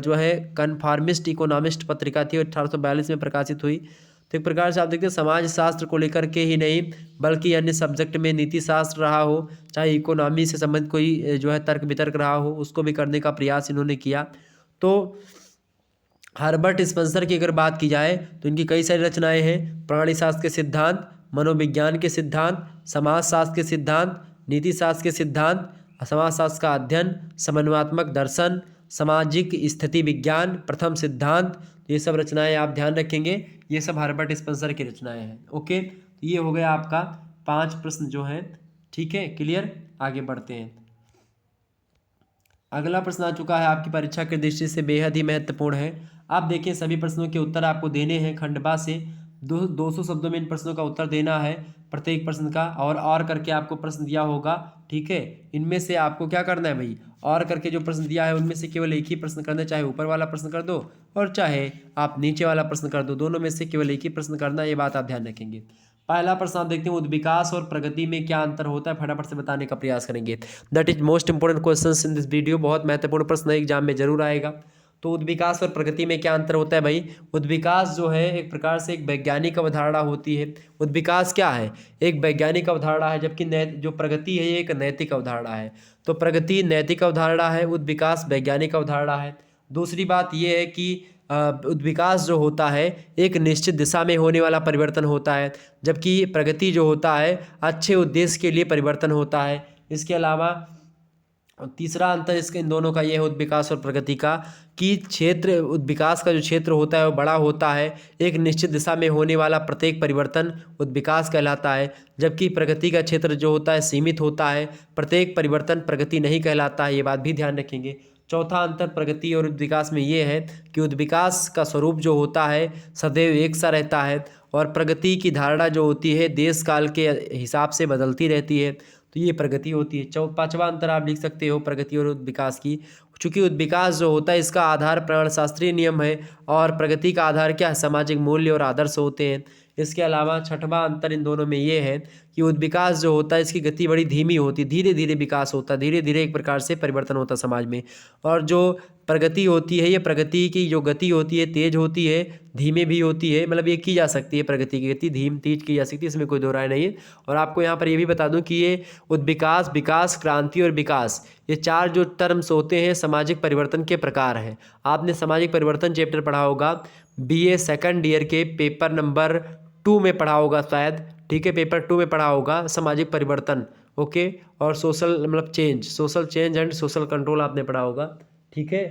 जो है कन्फॉर्मिस्ट इकोनॉमिस्ट पत्रिका थी, 1842 में प्रकाशित हुई। तो एक प्रकार से आप देखते हैं समाज शास्त्र को लेकर के ही नहीं बल्कि अन्य सब्जेक्ट में नीति शास्त्र रहा हो, चाहे इकोनॉमी से संबंधित कोई जो है तर्क वितर्क रहा हो, उसको भी करने का प्रयास इन्होंने किया। तो हर्बर्ट स्पेंसर की अगर बात की जाए तो इनकी कई सारी रचनाएं हैं, प्राणी शास्त्र के सिद्धांत, मनोविज्ञान के सिद्धांत, समाज शास्त्र के सिद्धांत, नीति शास्त्र के सिद्धांत, समाज शास्त्र का अध्ययन, समन्वयात्मक दर्शन, सामाजिक स्थिति विज्ञान, प्रथम सिद्धांत। ये सब रचनाएं आप ध्यान रखेंगे, ये सब हर्बर्ट स्पेंसर की रचनाएं हैं। ओके, तो ये हो गया आपका 5 प्रश्न जो है। ठीक है, क्लियर। आगे बढ़ते हैं। अगला प्रश्न आ चुका है, आपकी परीक्षा की दृष्टि से बेहद ही महत्वपूर्ण है। आप देखिए, सभी प्रश्नों के उत्तर आपको देने हैं खंडवा से। 200 शब्दों में इन प्रश्नों का उत्तर देना है प्रत्येक प्रश्न का, और करके आपको प्रश्न दिया होगा। ठीक है, इनमें से आपको क्या करना है भाई, और करके जो प्रश्न दिया है उनमें से केवल एक ही प्रश्न करना है, चाहे ऊपर वाला प्रश्न कर दो और चाहे आप नीचे वाला प्रश्न कर दो, दोनों में से केवल एक ही प्रश्न करना है, ये बात आप ध्यान रखेंगे। पहला प्रश्न आप देखते हैं, उद्विकास और प्रगति में क्या अंतर होता है, फटाफट से बताने का प्रयास करेंगे। That is most important question in this video, बहुत महत्वपूर्ण प्रश्न एग्जाम में जरूर आएगा। तो उद्विकास और प्रगति में क्या अंतर होता है भाई। उद्विकास जो है एक प्रकार से एक वैज्ञानिक अवधारणा होती है। उद्विकास क्या है, एक वैज्ञानिक अवधारणा है, जबकि जो प्रगति है ये एक नैतिक अवधारणा है। तो प्रगति नैतिक अवधारणा है, उद्विकास वैज्ञानिक अवधारणा है। दूसरी बात यह है कि उद्विकास जो होता है एक निश्चित दिशा में होने वाला परिवर्तन होता है, जबकि प्रगति जो होता है अच्छे उद्देश्य के लिए परिवर्तन होता है। इसके अलावा तीसरा अंतर इसके इन दोनों का ये है उद्विकास और प्रगति का, कि क्षेत्र उद्विकास का जो क्षेत्र होता है वो बड़ा होता है, एक निश्चित दिशा में होने वाला प्रत्येक परिवर्तन उद्विकास कहलाता है, जबकि प्रगति का क्षेत्र जो होता है सीमित होता है, प्रत्येक परिवर्तन प्रगति नहीं कहलाता है, ये बात भी ध्यान रखेंगे। चौथा अंतर प्रगति और उद्विकास में ये है कि उद्विकास का स्वरूप जो होता है सदैव एक सा रहता है, और प्रगति की धारणा जो होती है देश काल के हिसाब से बदलती रहती है, तो ये प्रगति होती है। पांचवा अंतर आप लिख सकते हो प्रगति और उद्विकास की, चूँकि उद्विकास जो होता है इसका आधार प्राणशास्त्रीय नियम है, और प्रगति का आधार क्या है, सामाजिक मूल्य और आदर्श होते हैं। इसके अलावा छठवां अंतर इन दोनों में ये है कि उद्विकास जो होता है इसकी गति बड़ी धीमी होती है, धीरे धीरे विकास होता है, धीरे धीरे एक प्रकार से परिवर्तन होता है समाज में। और जो प्रगति होती है, ये प्रगति की जो गति होती है तेज होती है, धीमे भी होती है, मतलब ये की जा सकती है, प्रगति की गति धीम तेज की जा सकती है, इसमें कोई दो राय नहीं है। और आपको यहाँ पर ये भी बता दूं कि ये उद्विकास, विकास, क्रांति और विकास, ये चार जो टर्म्स होते हैं सामाजिक परिवर्तन के प्रकार हैं। आपने सामाजिक परिवर्तन चैप्टर पढ़ा होगा, BA सेकंड ईयर के पेपर नंबर 2 में पढ़ा होगा शायद। ठीक है, पेपर 2 में पढ़ा होगा सामाजिक परिवर्तन। ओके, और सोशल मतलब change, social change and social control आपने पढ़ा होगा। ठीक है,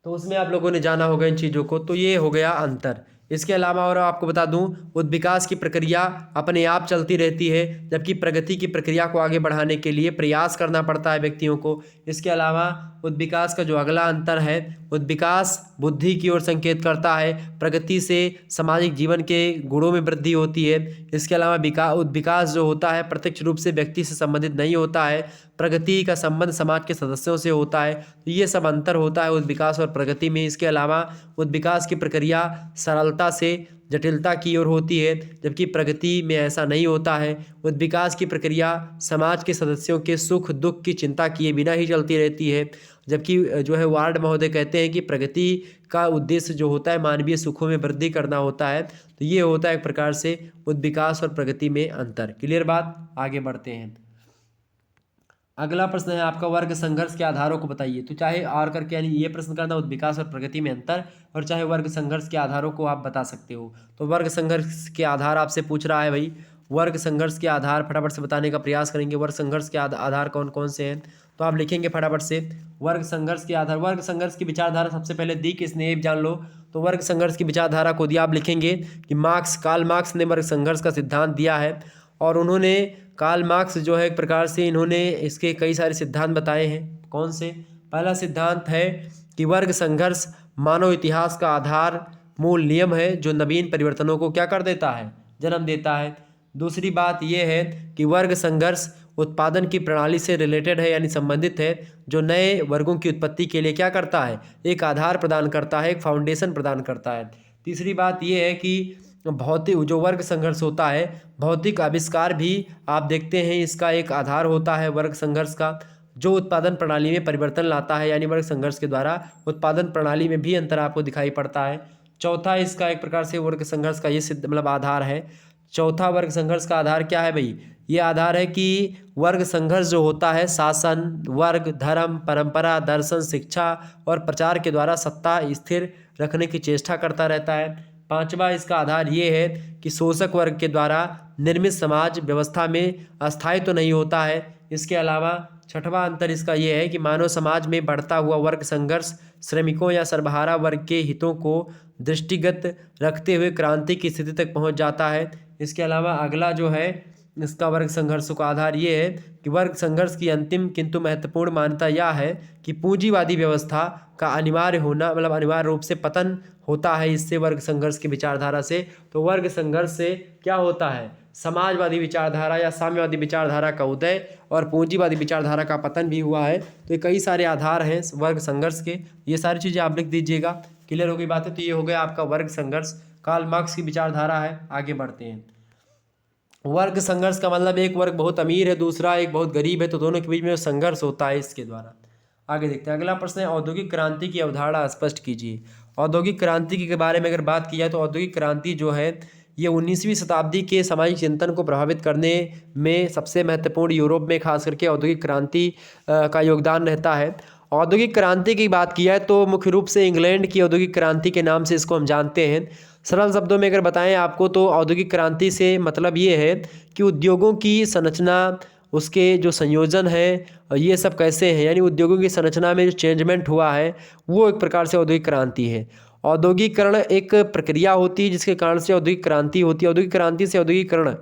तो उसमें आप लोगों ने जाना होगा इन चीज़ों को। तो ये हो गया अंतर। इसके अलावा और आपको बता दूं, उद्विकास की प्रक्रिया अपने आप चलती रहती है, जबकि प्रगति की प्रक्रिया को आगे बढ़ाने के लिए प्रयास करना पड़ता है व्यक्तियों को। इसके अलावा उद्विकास का जो अगला अंतर है, उद्विकास बुद्धि की ओर संकेत करता है, प्रगति से सामाजिक जीवन के गुणों में वृद्धि होती है। इसके अलावा उद्विकास जो होता है प्रत्यक्ष रूप से व्यक्ति से संबंधित नहीं होता है, प्रगति का संबंध समाज के सदस्यों से होता है। तो ये सब अंतर होता है उद्विकास और प्रगति में। इसके अलावा उद्विकास की प्रक्रिया सरलता से जटिलता की ओर होती है, जबकि प्रगति में ऐसा नहीं होता है। उद्विकास की प्रक्रिया समाज के सदस्यों के सुख दुख की चिंता किए बिना ही चलती रहती है, जबकि जो है वार्ड महोदय कहते हैं कि प्रगति का उद्देश्य जो होता है मानवीय सुखों में वृद्धि करना होता है। तो ये होता है एक प्रकार से उद्विकास और प्रगति में अंतर। क्लियर बात, आगे बढ़ते हैं। अगला प्रश्न है आपका, वर्ग संघर्ष के आधारों को बताइए। तो चाहे और करके यानी ये प्रश्न करना उद्विकास और प्रगति में अंतर, और चाहे वर्ग संघर्ष के आधारों को आप बता सकते हो। तो वर्ग संघर्ष के आधार आपसे पूछ रहा है भाई, वर्ग संघर्ष के आधार फटाफट से बताने का प्रयास करेंगे। वर्ग संघर्ष के आधार कौन कौन से हैं, तो आप लिखेंगे फटाफट से वर्ग संघर्ष के आधार। वर्ग संघर्ष की विचारधारा सबसे पहले दी किसने जान लो। तो वर्ग संघर्ष की विचारधारा को दिया, आप लिखेंगे कि कार्ल मार्क्स ने वर्ग संघर्ष का सिद्धांत दिया है, और उन्होंने कार्ल मार्क्स जो है एक प्रकार से इन्होंने इसके कई सारे सिद्धांत बताए हैं। कौन से, पहला सिद्धांत है कि वर्ग संघर्ष मानव इतिहास का आधार मूल नियम है, जो नवीन परिवर्तनों को क्या कर देता है, जन्म देता है। दूसरी बात यह है कि वर्ग संघर्ष उत्पादन की प्रणाली से रिलेटेड है, यानी संबंधित है, जो नए वर्गों की उत्पत्ति के लिए क्या करता है, एक आधार प्रदान करता है, एक फाउंडेशन प्रदान करता है। तीसरी बात यह है कि भौतिक जो वर्ग संघर्ष होता है, भौतिक आविष्कार भी आप देखते हैं इसका एक आधार होता है वर्ग संघर्ष का, जो उत्पादन प्रणाली में परिवर्तन लाता है, यानी वर्ग संघर्ष के द्वारा उत्पादन प्रणाली में भी अंतर आपको दिखाई पड़ता है। चौथा इसका एक प्रकार से वर्ग संघर्ष का ये मतलब आधार है। चौथा वर्ग संघर्ष का आधार क्या है भाई, ये आधार है कि वर्ग संघर्ष जो होता है शासन, वर्ग, धर्म, परंपरा, दर्शन, शिक्षा और प्रचार के द्वारा सत्ता स्थिर रखने की चेष्टा करता रहता है। पांचवा इसका आधार ये है कि शोषक वर्ग के द्वारा निर्मित समाज व्यवस्था में अस्थायी तो नहीं होता है। इसके अलावा छठवां अंतर इसका ये है कि मानव समाज में बढ़ता हुआ वर्ग संघर्ष श्रमिकों या सर्वहारा वर्ग के हितों को दृष्टिगत रखते हुए क्रांति की स्थिति तक पहुंच जाता है। इसके अलावा अगला जो है इसका वर्ग संघर्ष का आधार ये है कि वर्ग संघर्ष की अंतिम किंतु महत्वपूर्ण मान्यता यह है कि पूंजीवादी व्यवस्था का अनिवार्य होना, मतलब अनिवार्य रूप से पतन होता है इससे, वर्ग संघर्ष की विचारधारा से। तो वर्ग संघर्ष से क्या होता है, समाजवादी विचारधारा या साम्यवादी विचारधारा का उदय और पूंजीवादी विचारधारा का पतन भी हुआ है। तो ये कई सारे आधार हैं वर्ग संघर्ष के, ये सारी चीज़ें आप लिख दीजिएगा। क्लियर हो गई बात है। तो ये हो गया आपका वर्ग संघर्ष, कार्ल मार्क्स की विचारधारा है। आगे बढ़ते हैं। वर्ग संघर्ष का मतलब एक वर्ग बहुत अमीर है, दूसरा एक बहुत गरीब है, तो दोनों के बीच में संघर्ष होता है इसके द्वारा। आगे देखते हैं। अगला प्रश्न है औद्योगिक क्रांति की अवधारणा स्पष्ट कीजिए। औद्योगिक क्रांति के बारे में अगर बात की जाए तो औद्योगिक क्रांति जो है ये 19वीं शताब्दी के सामाजिक चिंतन को प्रभावित करने में सबसे महत्वपूर्ण, यूरोप में खास करके औद्योगिक क्रांति का योगदान रहता है। औद्योगिक क्रांति की बात की जाए तो मुख्य रूप से इंग्लैंड की औद्योगिक क्रांति के नाम से इसको हम जानते हैं। सरल शब्दों में अगर बताएं आपको तो औद्योगिक क्रांति से मतलब ये है कि उद्योगों की संरचना, उसके जो संयोजन है, ये सब कैसे हैं, यानी उद्योगों की संरचना में जो चेंजमेंट हुआ है वो एक प्रकार से औद्योगिक क्रांति है। औद्योगिकरण एक प्रक्रिया होती है जिसके कारण से औद्योगिक क्रांति होती है। औद्योगिक क्रांति से औद्योगिकरण,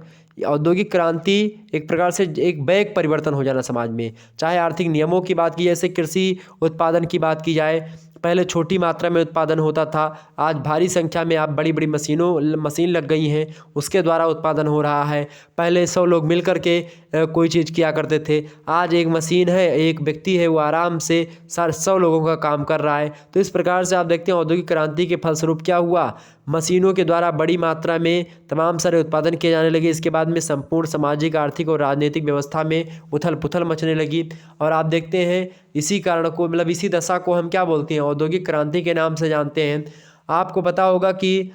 औद्योगिक क्रांति एक प्रकार से एक बैक परिवर्तन हो जाना समाज में। चाहे आर्थिक नियमों की बात की, जैसे कृषि उत्पादन की बात की जाए, पहले छोटी मात्रा में उत्पादन होता था, आज भारी संख्या में आप बड़ी बड़ी मशीन लग गई हैं, उसके द्वारा उत्पादन हो रहा है। पहले 100 लोग मिल कर के कोई चीज़ किया करते थे, आज एक मशीन है, एक व्यक्ति है, वो आराम से 100 लोगों का काम कर रहा है। तो इस प्रकार से आप देखते हैं औद्योगिक क्रांति के फलस्वरूप क्या हुआ, मशीनों के द्वारा बड़ी मात्रा में तमाम सारे उत्पादन किए जाने लगे। इसके बाद में संपूर्ण सामाजिक, आर्थिक और राजनीतिक व्यवस्था में उथल पुथल मचने लगी। और आप देखते हैं इसी कारण को, मतलब इसी दशा को हम क्या बोलते हैं, औद्योगिक क्रांति के नाम से जानते हैं। आपको पता होगा कि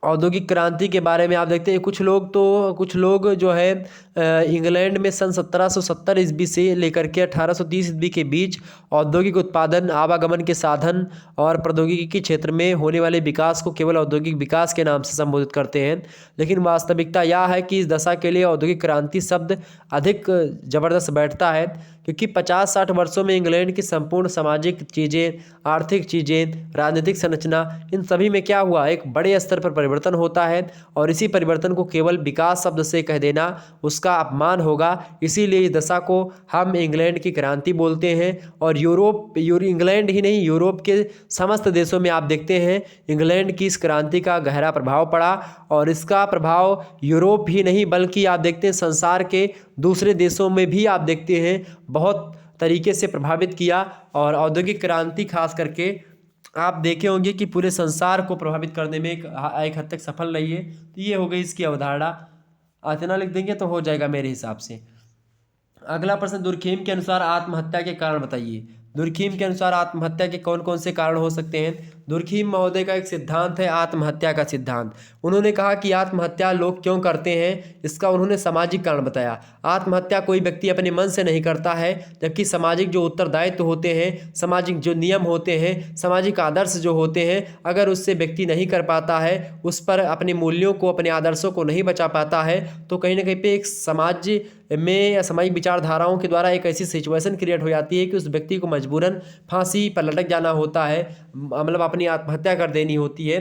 औद्योगिक क्रांति के बारे में आप देखते हैं कुछ लोग जो है इंग्लैंड में सन 1770 ईस्वी से लेकर के 1830 ईस्वी के बीच औद्योगिक उत्पादन, आवागमन के साधन और प्रौद्योगिकी के क्षेत्र में होने वाले विकास को केवल औद्योगिक विकास के नाम से संबोधित करते हैं। लेकिन वास्तविकता यह है कि इस दशा के लिए औद्योगिक क्रांति शब्द अधिक ज़बरदस्त बैठता है, क्योंकि 50-60 वर्षों में इंग्लैंड की संपूर्ण सामाजिक चीज़ें, आर्थिक चीज़ें, राजनीतिक संरचना, इन सभी में क्या हुआ, एक बड़े स्तर पर परिवर्तन होता है। और इसी परिवर्तन को केवल विकास शब्द से कह देना उसका अपमान होगा। इसीलिए इस दशा को हम इंग्लैंड की क्रांति बोलते हैं। और इंग्लैंड ही नहीं, यूरोप के समस्त देशों में आप देखते हैं इंग्लैंड की इस क्रांति का गहरा प्रभाव पड़ा। और इसका प्रभाव यूरोप ही नहीं बल्कि आप देखते हैं संसार के दूसरे देशों में भी आप देखते हैं बहुत तरीके से प्रभावित किया। और औद्योगिक क्रांति खास करके आप देखे होंगे कि पूरे संसार को प्रभावित करने में एक हद तक सफल रही है। तो ये हो गई इसकी अवधारणा। इतना लिख देंगे तो हो जाएगा मेरे हिसाब से। अगला प्रश्न, दुर्खीम के अनुसार आत्महत्या के कारण बताइए। दुर्खीम के अनुसार आत्महत्या के कौन कौन से कारण हो सकते हैं। दुर्खीम महोदय का एक सिद्धांत है आत्महत्या का सिद्धांत। उन्होंने कहा कि आत्महत्या लोग क्यों करते हैं, इसका उन्होंने सामाजिक कारण बताया। आत्महत्या कोई व्यक्ति अपने मन से नहीं करता है, जबकि सामाजिक जो उत्तरदायित्व होते हैं, सामाजिक जो नियम होते हैं, सामाजिक आदर्श जो होते हैं, अगर उससे व्यक्ति नहीं कर पाता है, उस पर अपने मूल्यों को, अपने आदर्शों को नहीं बचा पाता है, तो कहीं ना कहीं पे एक समाज में या सामाजिक विचारधाराओं के द्वारा एक ऐसी सिचुएशन क्रिएट हो जाती है कि उस व्यक्ति को मजबूरन फांसी पर लटक जाना होता है, मतलब अपनी आत्महत्या कर देनी होती है।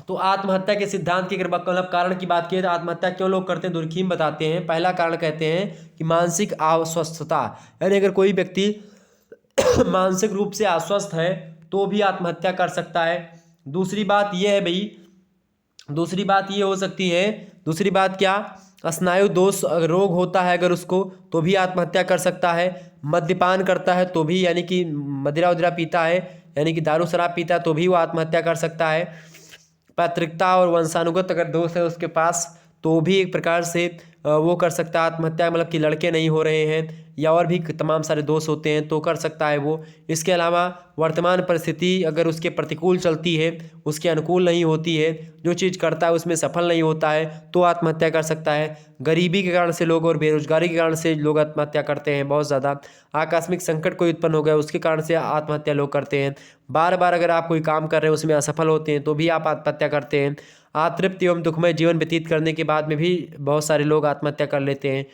तो आत्महत्या के सिद्धांत की अगर मतलब कारण की बात की तो आत्महत्या क्यों लोग करते हैं, दुर्खीम बताते हैं। पहला कारण कहते हैं कि मानसिक अस्वस्थता, यानी अगर कोई व्यक्ति मानसिक रूप से अस्वस्थ है तो भी आत्महत्या कर सकता है। दूसरी बात यह है भाई, दूसरी बात ये हो सकती है, दूसरी बात क्या, स्नायु दोष रोग होता है अगर उसको, तो भी आत्महत्या कर सकता है। मद्यपान करता है तो भी, यानी कि मदिरा उदिरा पीता है, यानी कि दारू शराब पीता है तो भी वो आत्महत्या कर सकता है। पैतृकता और वंशानुगत अगर दोष है उसके पास तो भी एक प्रकार से वो कर सकता है आत्महत्या, मतलब कि लड़के नहीं हो रहे हैं या और भी तमाम सारे दोष होते हैं तो कर सकता है वो। इसके अलावा वर्तमान परिस्थिति अगर उसके प्रतिकूल चलती है, उसके अनुकूल नहीं होती है, जो चीज़ करता है उसमें सफल नहीं होता है तो आत्महत्या कर सकता है। गरीबी के कारण से लोग और बेरोजगारी के कारण से लोग आत्महत्या करते हैं बहुत ज़्यादा। आकस्मिक संकट कोई उत्पन्न हो गया उसके कारण से आत्महत्या लोग करते हैं। बार बार अगर आप कोई काम कर रहे हैं उसमें असफल होते हैं तो भी आप आत्महत्या करते हैं। अतृप्त एवं दुखमय जीवन व्यतीत करने के बाद में भी बहुत सारे लोग आत्महत्या कर लेते हैं।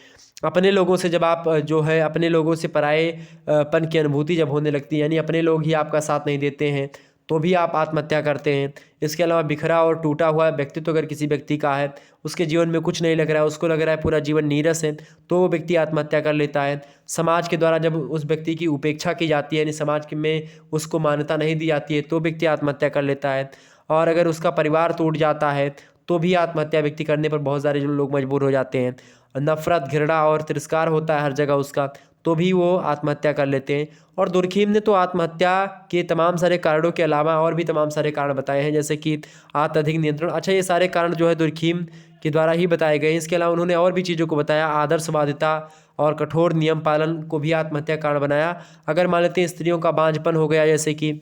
अपने लोगों से जब आप जो है अपने लोगों से पराए पन की अनुभूति जब होने लगती है, यानी अपने लोग ही आपका साथ नहीं देते हैं, तो भी आप आत्महत्या करते हैं। इसके अलावा बिखरा और टूटा हुआ व्यक्तित्व अगर किसी व्यक्ति का है, उसके जीवन में कुछ नहीं लग रहा है, उसको लग रहा है पूरा जीवन नीरस है, तो वो व्यक्ति आत्महत्या कर लेता है। समाज के द्वारा जब उस व्यक्ति की उपेक्षा की जाती है, यानी समाज में उसको मान्यता नहीं दी जाती है, तो व्यक्ति आत्महत्या कर लेता है। और अगर उसका परिवार टूट जाता है, तो भी आत्महत्या व्यक्ति करने पर बहुत सारे जो लोग मजबूर हो जाते हैं। नफरत, घृणा और तिरस्कार होता है हर जगह उसका, तो भी वो आत्महत्या कर लेते हैं। और दुर्खीम ने तो आत्महत्या के तमाम सारे कारणों के अलावा और भी तमाम सारे कारण बताए हैं, जैसे कि अत्यधिक नियंत्रण। अच्छा, ये सारे कारण जो है दुर्खीम के द्वारा ही बताए गए हैं। इसके अलावा उन्होंने और भी चीज़ों को बताया, आदर्शवादिता और कठोर नियम पालन को भी आत्महत्या कारण बनाया। अगर मान लेते हैं स्त्रियों का बांझपन हो गया, जैसे कि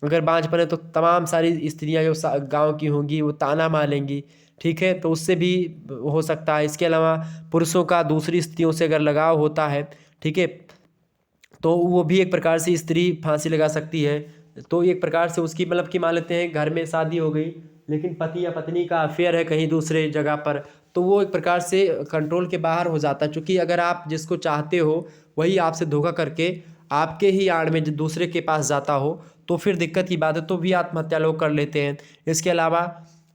अगर बांझपन है तो तमाम सारी स्त्रियां जो गांव की होंगी वो ताना मारेंगी, ठीक है, तो उससे भी हो सकता है। इसके अलावा पुरुषों का दूसरी स्त्रियों से अगर लगाव होता है, ठीक है, तो वो भी एक प्रकार से स्त्री फांसी लगा सकती है। तो एक प्रकार से उसकी मतलब कि मान लेते हैं घर में शादी हो गई, लेकिन पति या पत्नी का अफेयर है कहीं दूसरे जगह पर, तो वो एक प्रकार से कंट्रोल के बाहर हो जाता है। क्योंकि अगर आप जिसको चाहते हो वही आपसे धोखा करके आपके ही आड़ में दूसरे के पास जाता हो, तो फिर दिक्कत की बात है, तो भी आत्महत्या लोग कर लेते हैं। इसके अलावा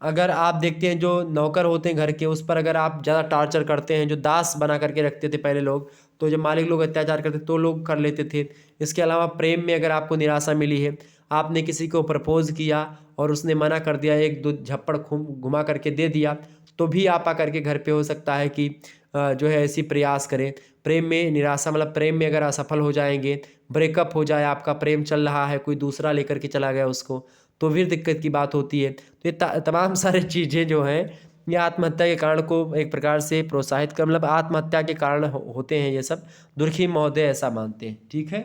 अगर आप देखते हैं जो नौकर होते हैं घर के, उस पर अगर आप ज़्यादा टार्चर करते हैं, जो दास बना करके रखते थे पहले लोग, तो जब मालिक लोग अत्याचार करते तो लोग कर लेते थे। इसके अलावा प्रेम में अगर आपको निराशा मिली है, आपने किसी को प्रपोज किया और उसने मना कर दिया, एक दो झप्पड़ घुमा करके दे दिया, तो भी आप आकर के घर पे हो सकता है कि जो है ऐसी प्रयास करें। प्रेम में निराशा मतलब प्रेम में अगर असफल हो जाएंगे, ब्रेकअप हो जाए, आपका प्रेम चल रहा है, कोई दूसरा लेकर के चला गया उसको, तो फिर दिक्कत की बात होती है। तो ये तमाम सारी चीज़ें जो हैं ये आत्महत्या के कारण को एक प्रकार से प्रोत्साहित कर मतलब आत्महत्या के कारण होते हैं ये सब। दुर्खीम महोदय ऐसा मानते हैं, ठीक है,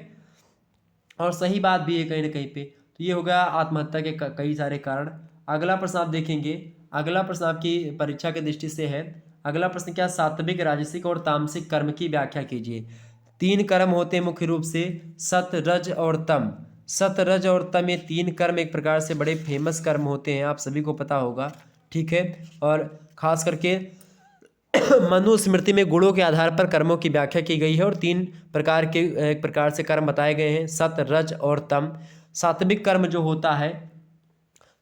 और सही बात भी है कहीं ना कहीं पे। तो ये हो गया आत्महत्या के कई सारे कारण। अगला प्रश्न आप देखेंगे, अगला प्रश्न आपकी परीक्षा की दृष्टि से है। अगला प्रश्न क्या, सात्विक, राजसिक और तामसिक कर्म की व्याख्या कीजिए। 3 कर्म होते हैं मुख्य रूप से, सत, रज और तम। सत, रज और तम ये 3 कर्म एक प्रकार से बड़े फेमस कर्म होते हैं, आप सभी को पता होगा, ठीक है। और खास करके मनुस्मृति में गुणों के आधार पर कर्मों की व्याख्या की गई है और 3 प्रकार के एक प्रकार से कर्म बताए गए हैं, सत, रज और तम। सात्विक कर्म जो होता है,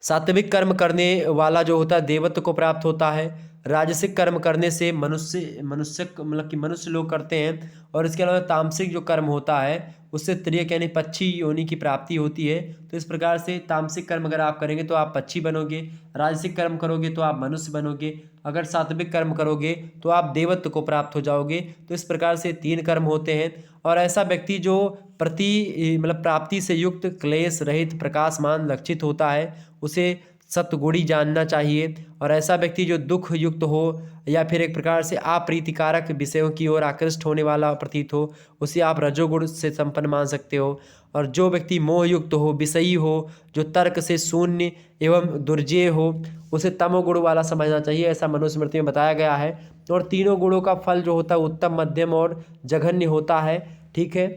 सात्विक कर्म करने वाला जो होता है देवत्व को प्राप्त होता है। राजसिक कर्म करने से मनुष्य मनुष्य मतलब कि मनुष्य लोग करते हैं। और इसके अलावा तामसिक जो कर्म होता है उससे त्रियक यानी पक्षी योनि की प्राप्ति होती है। तो इस प्रकार से तामसिक कर्म अगर आप करेंगे तो आप पक्षी बनोगे, राजसिक कर्म करोगे तो आप मनुष्य बनोगे, अगर सात्विक कर्म करोगे तो आप देवत्व को प्राप्त हो जाओगे। तो इस प्रकार से 3 कर्म होते हैं। और ऐसा व्यक्ति जो मतलब प्राप्ति से युक्त, क्लेश रहित, प्रकाशमान, लक्षित होता है, उसे सत्गुणी जानना चाहिए। और ऐसा व्यक्ति जो दुख युक्त हो या फिर एक प्रकार से अप्रीतिकारक विषयों की ओर आकृष्ट होने वाला प्रतीत हो, उसे आप रजोगुण से संपन्न मान सकते हो। और जो व्यक्ति मोह युक्त हो, विषयी हो, जो तर्क से शून्य एवं दुर्जेय हो, उसे तमोगुण वाला समझना चाहिए, ऐसा मनुस्मृति में बताया गया है। और तीनों गुणों का फल जो होता है उत्तम, मध्यम और जघन्य होता है, ठीक है।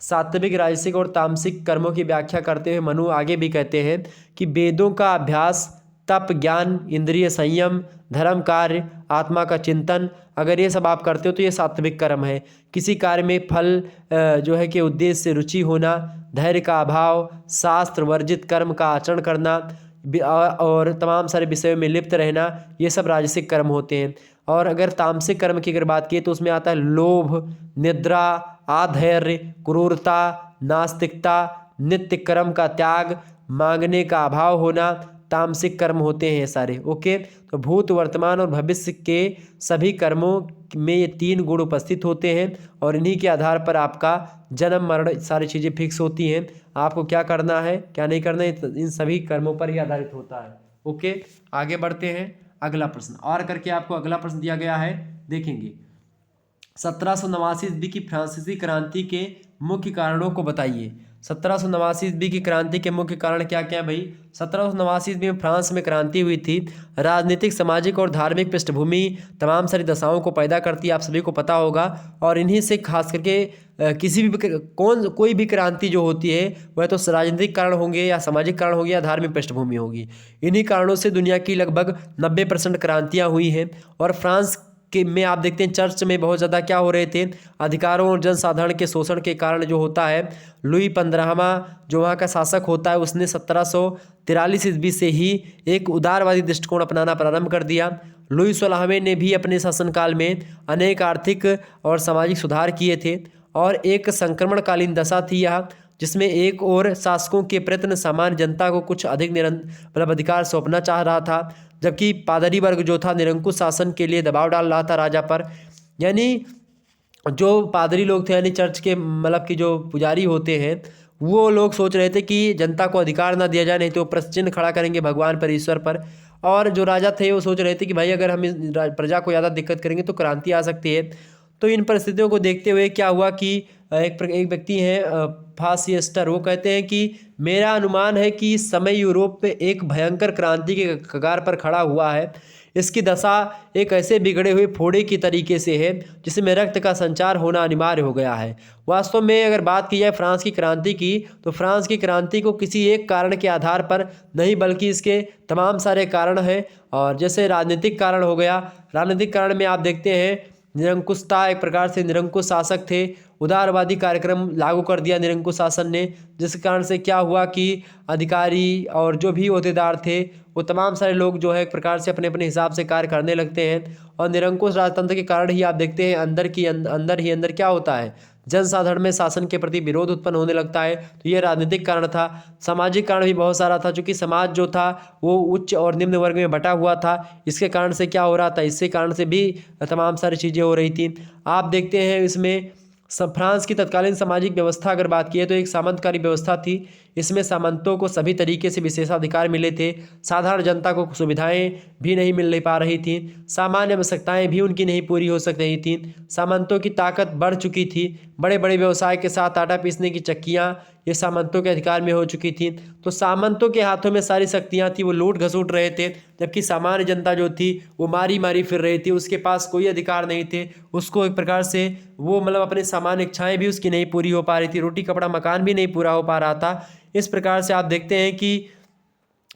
सात्विक, राजसिक और तामसिक कर्मों की व्याख्या करते हुए मनु आगे भी कहते हैं कि वेदों का अभ्यास, तप, ज्ञान, इंद्रिय संयम, धर्म कार्य, आत्मा का चिंतन, अगर ये सब आप करते हो तो ये सात्विक कर्म है। किसी कार्य में फल जो है कि उद्देश्य से रुचि होना, धैर्य का अभाव, शास्त्र वर्जित कर्म का आचरण करना और तमाम सारे विषयों में लिप्त रहना, ये सब राजसिक कर्म होते हैं। और अगर तामसिक कर्म की अगर बात की तो उसमें आता है लोभ, निद्रा, आधैर्य, क्रूरता, नास्तिकता, नित्य कर्म का त्याग, मांगने का अभाव होना, तामसिक कर्म होते हैं सारे। ओके, तो भूत, वर्तमान और भविष्य के सभी कर्मों में ये 3 गुण उपस्थित होते हैं और इन्हीं के आधार पर आपका जन्म मरण सारी चीज़ें फिक्स होती हैं। आपको क्या करना है क्या नहीं करना है इन सभी कर्मों पर ही आधारित होता है। ओके, आगे बढ़ते हैं। अगला प्रश्न और करके आपको अगला प्रश्न दिया गया है, देखेंगे। 1789 ईस्वी की फ्रांसीसी क्रांति के मुख्य कारणों को बताइए। 1789 ईस्वी की क्रांति के मुख्य कारण क्या क्या भाई। 1789 ईस्वी में फ्रांस में क्रांति हुई थी। राजनीतिक, सामाजिक और धार्मिक पृष्ठभूमि तमाम सारी दशाओं को पैदा करती है, आप सभी को पता होगा। और इन्हीं से खास करके किसी भी कोई भी क्रांति जो होती है वह तो राजनीतिक कारण होंगे या सामाजिक कारण होंगे या धार्मिक पृष्ठभूमि होगी। इन्हीं कारणों से दुनिया की लगभग 90% क्रांतियाँ हुई हैं। और फ्रांस के में आप देखते हैं चर्च में बहुत ज़्यादा क्या हो रहे थे, अधिकारों और जनसाधारण के शोषण के कारण जो होता है, लुई 15वां जो वहाँ का शासक होता है उसने 1743 ईस्वी से ही एक उदारवादी दृष्टिकोण अपनाना प्रारंभ कर दिया। लुई 16वें ने भी अपने शासनकाल में अनेक आर्थिक और सामाजिक सुधार किए थे और एक संक्रमणकालीन दशा थी यह, जिसमें एक और शासकों के प्रयत्न सामान्य जनता को कुछ अधिक मतलब अधिकार सौंपना चाह रहा था, जबकि पादरी वर्ग जो था निरंकुश शासन के लिए दबाव डाल रहा था राजा पर। यानी जो पादरी लोग थे, यानी चर्च के मतलब कि जो पुजारी होते हैं, वो लोग सोच रहे थे कि जनता को अधिकार ना दिया जाए, नहीं तो प्रश्न चिन्ह खड़ा करेंगे भगवान पर, ईश्वर पर। और जो राजा थे वो सोच रहे थे कि भाई अगर हम प्रजा को ज़्यादा दिक्कत करेंगे तो क्रांति आ सकती है। तो इन परिस्थितियों को देखते हुए क्या हुआ कि एक व्यक्ति हैं फासिस्टर, वो कहते हैं कि मेरा अनुमान है कि इस समय यूरोप पे एक भयंकर क्रांति के कगार पर खड़ा हुआ है। इसकी दशा एक ऐसे बिगड़े हुए फोड़े की तरीके से है जिसमें रक्त का संचार होना अनिवार्य हो गया है। वास्तव में अगर बात की जाए फ्रांस की क्रांति की, तो फ्रांस की क्रांति को किसी एक कारण के आधार पर नहीं, बल्कि इसके तमाम सारे कारण हैं। और जैसे राजनीतिक कारण हो गया, राजनीतिक कारण में आप देखते हैं निरंकुशता, एक प्रकार से निरंकुश शासक थे, उदारवादी कार्यक्रम लागू कर दिया निरंकुश शासन ने, जिस कारण से क्या हुआ कि अधिकारी और जो भी ओहदेदार थे वो तमाम सारे लोग जो है एक प्रकार से अपने अपने हिसाब से कार्य करने लगते हैं। और निरंकुश राजतंत्र के कारण ही आप देखते हैं अंदर क्या होता है, जनसाधारण में शासन के प्रति विरोध उत्पन्न होने लगता है। तो ये राजनीतिक कारण था। सामाजिक कारण भी बहुत सारा था, चूँकि समाज जो था वो उच्च और निम्न वर्ग में बटा हुआ था। इसके कारण से क्या हो रहा था, इसके कारण से भी तमाम सारी चीज़ें हो रही थी। आप देखते हैं इसमें फ्रांस की तत्कालीन सामाजिक व्यवस्था अगर बात की है तो एक सामंतकारी व्यवस्था थी। इसमें सामंतों को सभी तरीके से विशेषाधिकार मिले थे, साधारण जनता को सुविधाएं भी नहीं मिल पा रही थी, सामान्य आवश्यकताएं भी उनकी नहीं पूरी हो सक रही थी। सामंतों की ताकत बढ़ चुकी थी, बड़े बड़े व्यवसाय के साथ आटा पीसने की चक्कियाँ ये सामंतों के अधिकार में हो चुकी थी। तो सामंतों के हाथों में सारी शक्तियाँ थी, वो लूट घसूट रहे थे, जबकि सामान्य जनता जो थी वो मारी मारी फिर रही थी, उसके पास कोई अधिकार नहीं थे। उसको एक प्रकार से वो मतलब अपनी सामान्य इच्छाएं भी उसकी नहीं पूरी हो पा रही थी, रोटी कपड़ा मकान भी नहीं पूरा हो पा रहा था। इस प्रकार से आप देखते हैं कि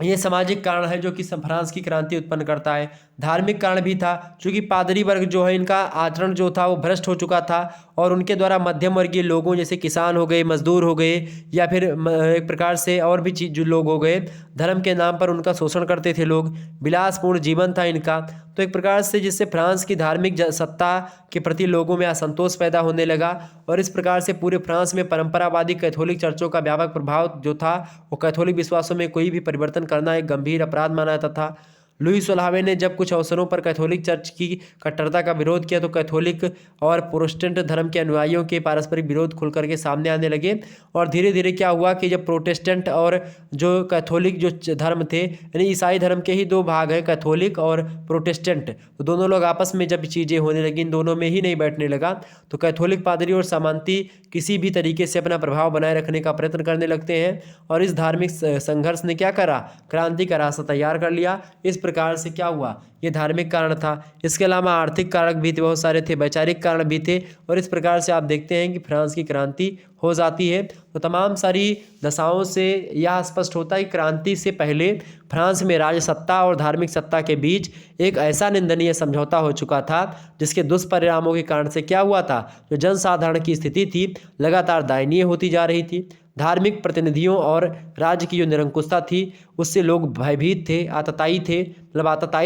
ये सामाजिक कारण है जो कि फ्रांस की क्रांति उत्पन्न करता है। धार्मिक कारण भी था, क्योंकि पादरी वर्ग जो है इनका आचरण जो था वो भ्रष्ट हो चुका था और उनके द्वारा मध्यम वर्गीय लोगों जैसे किसान हो गए, मजदूर हो गए, या फिर एक प्रकार से और भी चीज जो लोग हो गए, धर्म के नाम पर उनका शोषण करते थे लोग, विलासपूर्ण जीवन था इनका। तो एक प्रकार से जिससे फ्रांस की धार्मिक सत्ता के प्रति लोगों में असंतोष पैदा होने लगा और इस प्रकार से पूरे फ्रांस में परंपरावादी कैथोलिक चर्चों का व्यापक प्रभाव जो था वो कैथोलिक विश्वासों में कोई भी परिवर्तन करना एक गंभीर अपराध माना जाता था। लुई 16वें ने जब कुछ अवसरों पर कैथोलिक चर्च की कट्टरता का विरोध किया तो कैथोलिक और प्रोटेस्टेंट धर्म के अनुयायियों के पारस्परिक विरोध खुल करके सामने आने लगे। और धीरे धीरे क्या हुआ कि जब प्रोटेस्टेंट और जो कैथोलिक जो धर्म थे, यानी ईसाई धर्म के ही दो भाग हैं, कैथोलिक और प्रोटेस्टेंट, तो दोनों लोग आपस में जब चीज़ें होने लगी, इन दोनों में ही नहीं बैठने लगा, तो कैथोलिक पादरी और सामंती किसी भी तरीके से अपना प्रभाव बनाए रखने का प्रयत्न करने लगते हैं और इस धार्मिक संघर्ष ने क्या करा, क्रांति का रास्ता तैयार कर लिया। इस प्रकार से क्या हुआ, ये धार्मिक कारण था। इसके अलावा आर्थिक कारक भी थे, बहुत सारे थे, वैचारिक कारण भी थे और इस प्रकार से आप देखते हैं कि फ्रांस की क्रांति हो जाती है। तो तमाम सारी दशाओं से यह स्पष्ट होता है कि क्रांति से पहले फ्रांस में राजसत्ता और धार्मिक सत्ता के बीच एक ऐसा निंदनीय समझौता हो चुका था जिसके दुष्परिणामों के कारण से क्या हुआ था, जो जनसाधारण की स्थिति थी लगातार दयनीय होती जा रही थी। धार्मिक प्रतिनिधियों और राज्य की जो निरंकुशता थी उससे लोग भयभीत थे, आततायित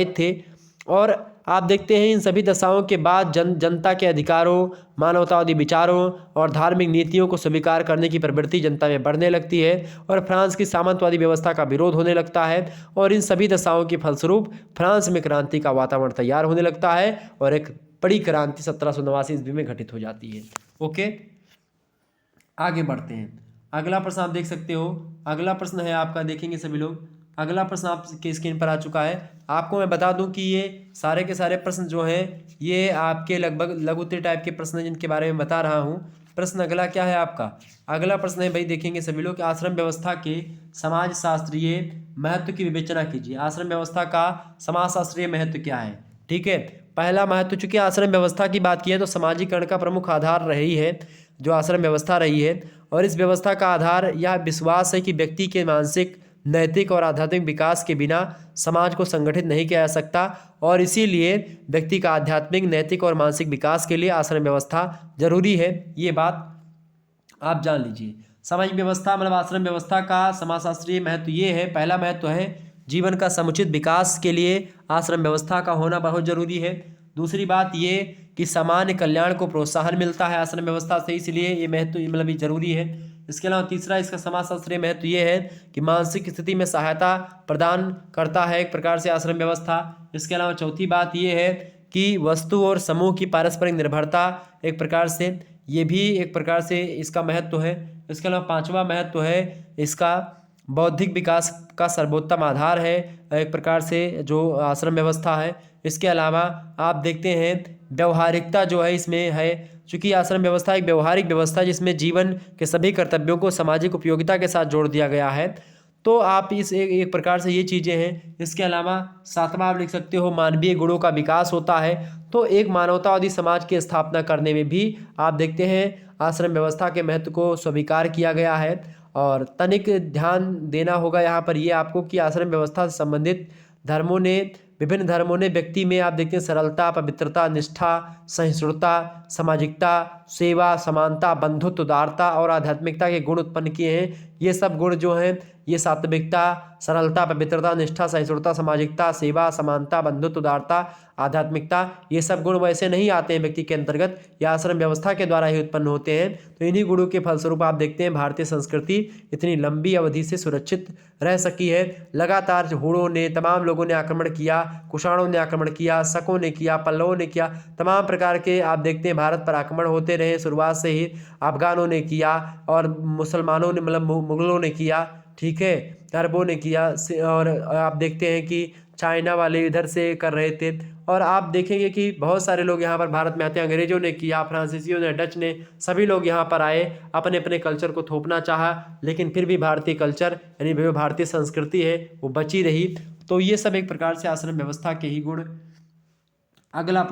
थे। और आप देखते हैं इन सभी दशाओं के बाद जनता के अधिकारों, मानवतावादी विचारों और धार्मिक नीतियों को स्वीकार करने की प्रवृत्ति जनता में बढ़ने लगती है और फ्रांस की सामंतवादी व्यवस्था का विरोध होने लगता है। और इन सभी दशाओं के फलस्वरूप फ्रांस में क्रांति का वातावरण तैयार होने लगता है और एक बड़ी क्रांति 1789 ईस्वी में घटित हो जाती है। ओके, आगे बढ़ते हैं। अगला प्रश्न आप देख सकते हो, अगला प्रश्न है आपका, देखेंगे सभी लोग। अगला प्रश्न आपके स्क्रीन पर आ चुका है। आपको मैं बता दूं कि ये सारे के सारे प्रश्न जो हैं ये आपके लगभग लघुत्तरीय टाइप के प्रश्न हैं जिनके बारे में बता रहा हूं। प्रश्न अगला क्या है आपका, अगला प्रश्न है भाई, देखेंगे सभी लोग, आश्रम व्यवस्था के समाज शास्त्रीय महत्व की विवेचना कीजिए। आश्रम व्यवस्था का समाज शास्त्रीय महत्व क्या है? ठीक है, पहला महत्व, चूंकि आश्रम व्यवस्था की बात की है तो सामाजिकरण का प्रमुख आधार रही है जो आश्रम व्यवस्था रही है और इस व्यवस्था का आधार यह विश्वास है कि व्यक्ति के मानसिक, नैतिक और आध्यात्मिक विकास के बिना समाज को संगठित नहीं किया जा सकता और इसीलिए व्यक्ति का आध्यात्मिक, नैतिक और मानसिक विकास के लिए आश्रम व्यवस्था जरूरी है। ये बात आप जान लीजिए। सामाजिक व्यवस्था मतलब आश्रम व्यवस्था का समाजशास्त्रीय महत्व ये है, पहला महत्व है जीवन का समुचित विकास के लिए आश्रम व्यवस्था का होना बहुत जरूरी है। दूसरी बात ये कि सामान्य कल्याण को प्रोत्साहन मिलता है आश्रम व्यवस्था से, इसलिए ये महत्व मतलब ये जरूरी है। इसके अलावा तीसरा इसका समाजशास्त्रीय महत्व ये है कि मानसिक स्थिति में सहायता प्रदान करता है एक प्रकार से आश्रम व्यवस्था। इसके अलावा चौथी बात ये है कि वस्तु और समूह की पारस्परिक निर्भरता एक प्रकार से, ये भी एक प्रकार से इसका महत्व है। इसके अलावा पांचवा महत्व है इसका बौद्धिक विकास का सर्वोत्तम आधार है एक प्रकार से जो आश्रम व्यवस्था है। इसके अलावा आप देखते हैं व्यवहारिकता जो है इसमें है, चूँकि आश्रम व्यवस्था एक व्यवहारिक व्यवस्था जिसमें जीवन के सभी कर्तव्यों को सामाजिक उपयोगिता के साथ जोड़ दिया गया है, तो आप इस एक प्रकार से ये चीज़ें हैं। इसके अलावा सातवां आप लिख सकते हो मानवीय गुणों का विकास होता है, तो एक मानवतावादी समाज की स्थापना करने में भी आप देखते हैं आश्रम व्यवस्था के महत्व को स्वीकार किया गया है। और तनिक ध्यान देना होगा यहाँ पर ये आपको कि आश्रम व्यवस्था से संबंधित विभिन्न धर्मों ने व्यक्ति में आप देखते हैं सरलता, पवित्रता, निष्ठा, सहिष्णुता, सामाजिकता, सेवा, समानता, बंधुत्व, उदारता और आध्यात्मिकता के गुण उत्पन्न किए हैं। ये सब गुण जो हैं ये सात्विकता, सरलता, पवित्रता, निष्ठा, सहिष्णुता, सामाजिकता, सेवा, समानता, बंधुत्व, उदारता, आध्यात्मिकता, ये सब गुण वैसे नहीं आते हैं व्यक्ति के अंतर्गत, ये आश्रम व्यवस्था के द्वारा ही उत्पन्न होते हैं। तो इन्हीं गुणों के फलस्वरूप आप देखते हैं भारतीय संस्कृति इतनी लंबी अवधि से सुरक्षित रह सकी है। लगातार हूणों ने, तमाम लोगों ने आक्रमण किया, कुषाणों ने आक्रमण किया, शकों ने किया, पल्लवों ने किया, तमाम प्रकार के आप देखते हैं भारत पर आक्रमण होते रहे शुरुआत से ही। अफगानों ने किया और मुसलमानों ने मतलब मुगलों ने किया, ठीक है, अरबों ने किया, और आप देखते हैं कि चाइना वाले इधर से कर रहे थे। और आप देखेंगे कि बहुत सारे लोग यहाँ पर भारत में आते हैं, अंग्रेजों ने किया, फ्रांसीसियों ने, डच ने, सभी लोग यहाँ पर आए, अपने अपने कल्चर को थोपना चाहा, लेकिन फिर भी भारतीय कल्चर यानी जो भारतीय संस्कृति है वो बची रही। तो ये सब एक प्रकार से आश्रम व्यवस्था के ही गुण। अगला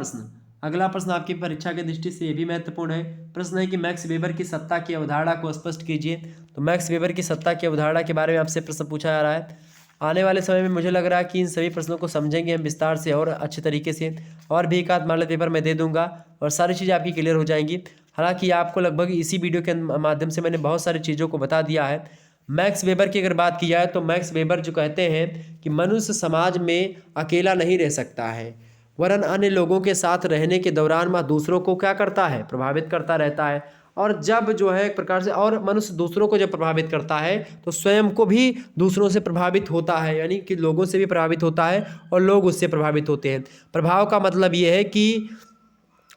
प्रश्न आपकी परीक्षा की दृष्टि से ये भी महत्वपूर्ण है। प्रश्न है कि मैक्स वेबर की सत्ता की अवधारणा को स्पष्ट कीजिए। तो मैक्स वेबर की सत्ता की अवधारणा के बारे में आपसे प्रश्न पूछा जा रहा है। आने वाले समय में मुझे लग रहा है कि इन सभी प्रश्नों को समझेंगे हम विस्तार से और अच्छे तरीके से, और भी एक आध मॉडल पेपर मैं दे दूंगा और सारी चीज़ें आपकी क्लियर हो जाएंगी। हालांकि आपको लगभग इसी वीडियो के माध्यम से मैंने बहुत सारी चीज़ों को बता दिया है। मैक्स वेबर की अगर बात की जाए तो मैक्स वेबर जो कहते हैं कि मनुष्य समाज में अकेला नहीं रह सकता है, वरन अन्य लोगों के साथ रहने के दौरान वह दूसरों को क्या करता है, प्रभावित करता रहता है। और जब जो है एक प्रकार से, और मनुष्य दूसरों को जब प्रभावित करता है तो स्वयं को भी दूसरों से प्रभावित होता है, यानी कि लोगों से भी प्रभावित होता है और लोग उससे प्रभावित होते हैं। प्रभाव का मतलब ये है कि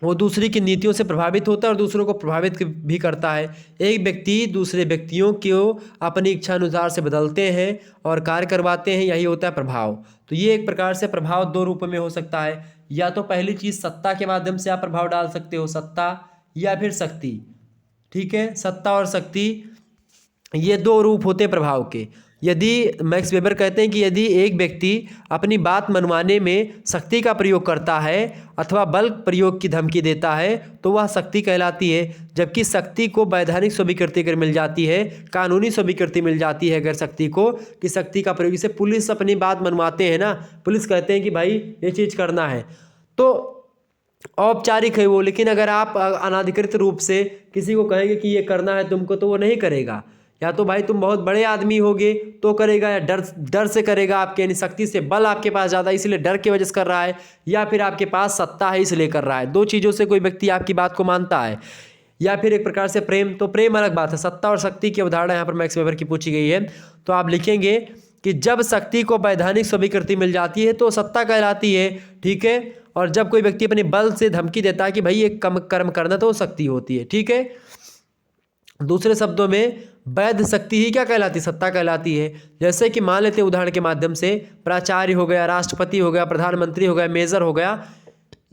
वो दूसरे की नीतियों से प्रभावित होता है और दूसरों को प्रभावित भी करता है। एक व्यक्ति दूसरे व्यक्तियों को अपनी इच्छा अनुसार से बदलते हैं और कार्य करवाते हैं, यही होता है प्रभाव। तो ये एक प्रकार से प्रभाव दो रूप में हो सकता है, या तो पहली चीज़ सत्ता के माध्यम से आप प्रभाव डाल सकते हो, सत्ता, या फिर शक्ति, ठीक है, सत्ता और शक्ति ये दो रूप होते हैं प्रभाव के। यदि मैक्स वेबर कहते हैं कि यदि एक व्यक्ति अपनी बात मनवाने में शक्ति का प्रयोग करता है अथवा बल प्रयोग की धमकी देता है तो वह शक्ति कहलाती है, जबकि शक्ति को वैधानिक स्वीकृति अगर मिल जाती है, कानूनी स्वीकृति मिल जाती है अगर शक्ति को, कि शक्ति का प्रयोग, जैसे पुलिस अपनी बात मनवाते हैं ना, पुलिस कहते हैं कि भाई ये चीज़ करना है, तो औपचारिक है वो, लेकिन अगर आप अनाधिकृत रूप से किसी को कहेंगे कि ये करना है तुमको, तो वो नहीं करेगा। या तो भाई तुम बहुत बड़े आदमी होगे तो करेगा, या डर से करेगा, आपके यानी शक्ति से, बल आपके पास ज़्यादा इसलिए डर की वजह से कर रहा है, या फिर आपके पास सत्ता है इसलिए कर रहा है। दो चीज़ों से कोई व्यक्ति आपकी बात को मानता है, या फिर एक प्रकार से प्रेम, तो प्रेम अलग बात है। सत्ता और शक्ति की अवधारणा यहाँ पर मैक्स वेबर की पूछी गई है। तो आप लिखेंगे कि जब शक्ति को वैधानिक स्वीकृति मिल जाती है तो सत्ता कहलाती है, ठीक है, और जब कोई व्यक्ति अपने बल से धमकी देता है कि भाई ये कर्म करना, तो शक्ति होती है, ठीक है। दूसरे शब्दों में वैध शक्ति ही क्या कहलाती है, सत्ता कहलाती है। जैसे कि मान लेते हैं उदाहरण के माध्यम से, प्राचार्य हो गया, राष्ट्रपति हो गया, प्रधानमंत्री हो गया, मेजर हो गया,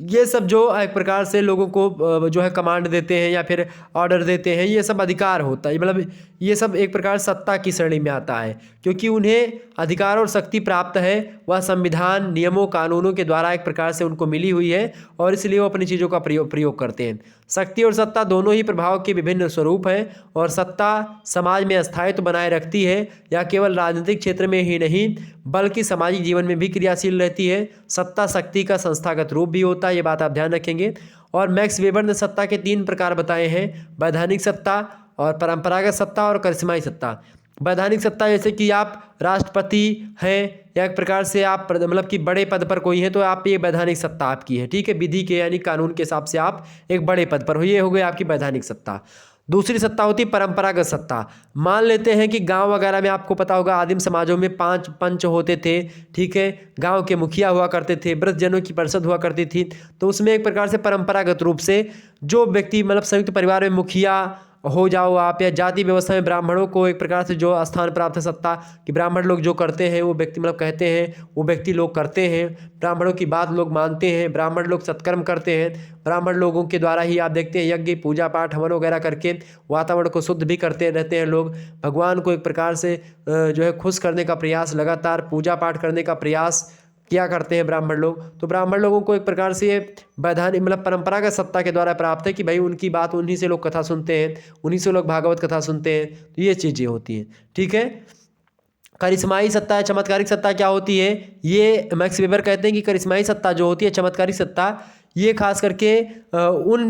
ये सब जो एक प्रकार से लोगों को जो है कमांड देते हैं या फिर ऑर्डर देते हैं, ये सब अधिकार होता है, मतलब ये सब एक प्रकार सत्ता की श्रेणी में आता है, क्योंकि उन्हें अधिकार और शक्ति प्राप्त है, वह संविधान नियमों कानूनों के द्वारा एक प्रकार से उनको मिली हुई है और इसलिए वो अपनी चीज़ों का प्रयोग करते हैं। शक्ति और सत्ता दोनों ही प्रभाव के विभिन्न स्वरूप हैं और सत्ता समाज में स्थायित्व बनाए रखती है। यह केवल राजनीतिक क्षेत्र में ही नहीं बल्कि सामाजिक जीवन में भी क्रियाशील रहती है। सत्ता शक्ति का संस्थागत रूप भी होता है, ये बात आप ध्यान रखेंगे। और मैक्स वेबर ने सत्ता के 3 प्रकार बताए हैं, वैधानिक सत्ता और परंपरागत सत्ता और करिश्माई सत्ता। वैधानिक सत्ता जैसे कि आप राष्ट्रपति हैं या एक प्रकार से आप मतलब कि बड़े पद पर कोई हैं तो आप ये वैधानिक सत्ता आपकी है, ठीक है, विधि के यानी कानून के हिसाब से आप एक बड़े पद पर हो, ये हो गई आपकी वैधानिक सत्ता। दूसरी सत्ता होती है परंपरागत सत्ता। मान लेते हैं कि गांव वगैरह में आपको पता होगा आदिम समाजों में 5 पंच होते थे, ठीक है, गांव के मुखिया हुआ करते थे, वृद्धजनों की परिषद हुआ करती थी। तो उसमें एक प्रकार से परंपरागत रूप से जो व्यक्ति मतलब संयुक्त परिवार में मुखिया हो जाओ आप, या जाति व्यवस्था में ब्राह्मणों को एक प्रकार से जो स्थान प्राप्त है सत्ता कि ब्राह्मण लोग जो करते हैं वो व्यक्ति मतलब कहते हैं वो व्यक्ति लोग करते हैं, ब्राह्मणों की बात लोग मानते हैं, ब्राह्मण लोग सत्कर्म करते हैं, ब्राह्मण लोगों के द्वारा ही आप देखते हैं यज्ञ पूजा पाठ हवन वगैरह करके वातावरण को शुद्ध भी करते रहते हैं लोग। भगवान को एक प्रकार से जो है खुश करने का प्रयास, लगातार पूजा पाठ करने का प्रयास किया करते हैं ब्राह्मण लोग। तो ब्राह्मण लोगों को एक प्रकार से ये वैधानिक मतलब परंपरागत सत्ता के द्वारा प्राप्त है कि भाई उनकी बात, उन्हीं से लोग कथा सुनते हैं, उन्हीं से लोग भागवत कथा सुनते हैं, तो ये चीज़ें होती हैं, ठीक है। करिश्माई सत्ता या चमत्कारिक सत्ता क्या होती है, ये मैक्स वेबर कहते हैं कि करिश्माई सत्ता जो होती है, चमत्कारिक सत्ता, ये खास करके उन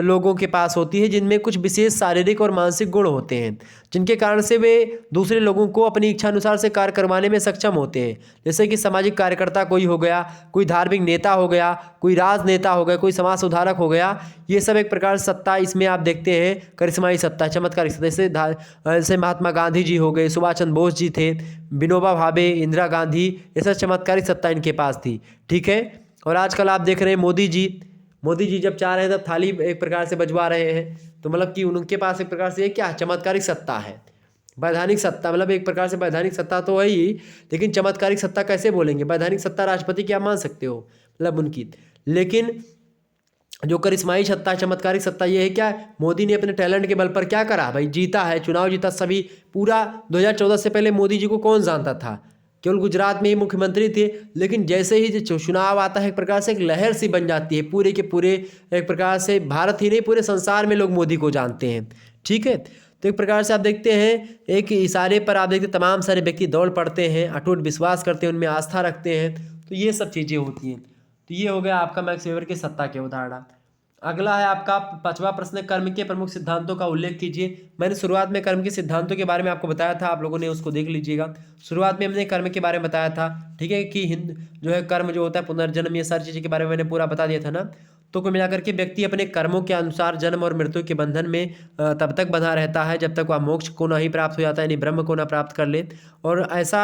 लोगों के पास होती है जिनमें कुछ विशेष शारीरिक और मानसिक गुण होते हैं, जिनके कारण से वे दूसरे लोगों को अपनी इच्छा अनुसार से कार्य करवाने में सक्षम होते हैं। जैसे कि सामाजिक कार्यकर्ता कोई हो गया, कोई धार्मिक नेता हो गया, कोई राजनेता हो गया, कोई समाज सुधारक हो गया, ये सब एक प्रकार से सत्ता इसमें आप देखते हैं करिश्माई सत्ता, चमत्कारिक सत्ता। जैसे महात्मा गांधी जी हो गए, सुभाष चंद्र बोस जी थे, विनोबा भावे, इंदिरा गांधी, ये सब चमत्कारिक सत्ता इनके पास थी, ठीक है। और आजकल आप देख रहे हैं मोदी जी जब चाह रहे हैं तब थाली एक प्रकार से बजवा रहे हैं, तो मतलब कि उनके पास एक प्रकार से क्या चमत्कारिक सत्ता है। वैधानिक सत्ता मतलब एक प्रकार से वैधानिक सत्ता तो है ही, लेकिन चमत्कारिक सत्ता कैसे बोलेंगे। वैधानिक सत्ता राष्ट्रपति की आप मान सकते हो मतलब उनकी, लेकिन जो करिश्माई सत्ता, चमत्कारिक सत्ता, ये है क्या, मोदी ने अपने टैलेंट के बल पर क्या करा भाई, जीता है, चुनाव जीता। सभी पूरा 2014 से पहले मोदी जी को कौन जानता था, केवल गुजरात में ही मुख्यमंत्री थे, लेकिन जैसे ही जो चुनाव आता है एक प्रकार से एक लहर सी बन जाती है, पूरे के पूरे एक प्रकार से भारत ही नहीं पूरे संसार में लोग मोदी को जानते हैं, ठीक है। तो एक प्रकार से आप देखते हैं एक इशारे पर आप देखते हैं तमाम सारे व्यक्ति दौड़ पड़ते हैं, अटूट विश्वास करते हैं, उनमें आस्था रखते हैं, तो ये सब चीज़ें होती हैं। तो ये हो गया आपका मैक्स वेबर की सत्ता के उदाहरण। अगला है आपका 5वां प्रश्न, कर्म के प्रमुख सिद्धांतों का उल्लेख कीजिए। मैंने शुरुआत में कर्म के सिद्धांतों के बारे में आपको बताया था, आप लोगों ने उसको देख लीजिएगा। शुरुआत में हमने कर्म के बारे में बताया था, ठीक है, कि जो है कर्म जो होता है पुनर्जन्म, ये सारी चीज़ों के बारे में मैंने पूरा बता दिया था ना। तो कुल मिलाकर के व्यक्ति अपने कर्मों के अनुसार जन्म और मृत्यु के बंधन में तब तक बंधा रहता है जब तक वह मोक्ष को नहीं प्राप्त हो जाता है, यानी ब्रह्म को ना प्राप्त कर ले। और ऐसा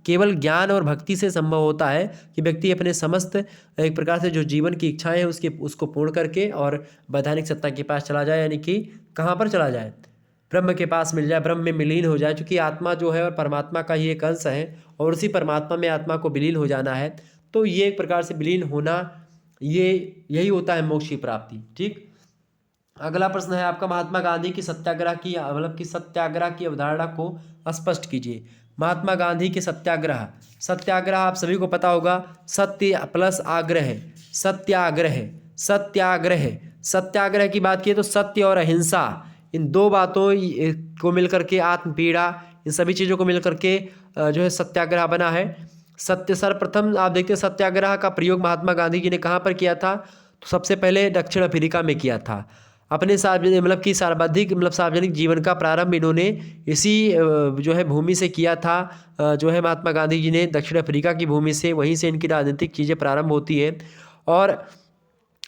केवल ज्ञान और भक्ति से संभव होता है कि व्यक्ति अपने समस्त एक प्रकार से जो जीवन की इच्छाएं हैं उसको पूर्ण करके और वैधानिक सत्ता के पास चला जाए, यानी कि कहाँ पर चला जाए, ब्रह्म के पास मिल जाए, ब्रह्म में विलीन हो जाए। क्योंकि आत्मा जो है और परमात्मा का ही एक अंश है और उसी परमात्मा में आत्मा को विलीन हो जाना है। तो ये एक प्रकार से विलीन होना, ये यही होता है मोक्ष की प्राप्ति, ठीक। अगला प्रश्न है आपका, महात्मा गांधी की सत्याग्रह की मतलब कि सत्याग्रह की अवधारणा को स्पष्ट कीजिए। महात्मा गांधी के सत्याग्रह, सत्याग्रह आप सभी को पता होगा, सत्य प्लस आग्रह, सत्याग्रह, सत्याग्रह। सत्याग्रह की बात की तो सत्य और अहिंसा, इन दो बातों को मिलकर के, आत्म पीड़ा, इन सभी चीज़ों को मिलकर के जो है सत्याग्रह बना है। सत्य सर्वप्रथम आप देखते हैं सत्याग्रह का प्रयोग महात्मा गांधी जी ने कहाँ पर किया था, तो सबसे पहले दक्षिण अफ्रीका में किया था। अपने सार्वजनिक मतलब कि सर्वाधिक मतलब सार्वजनिक जीवन का प्रारंभ इन्होंने इसी जो है भूमि से किया था, जो है महात्मा गांधी जी ने दक्षिण अफ्रीका की भूमि से, वहीं से इनकी राजनीतिक चीज़ें प्रारंभ होती है और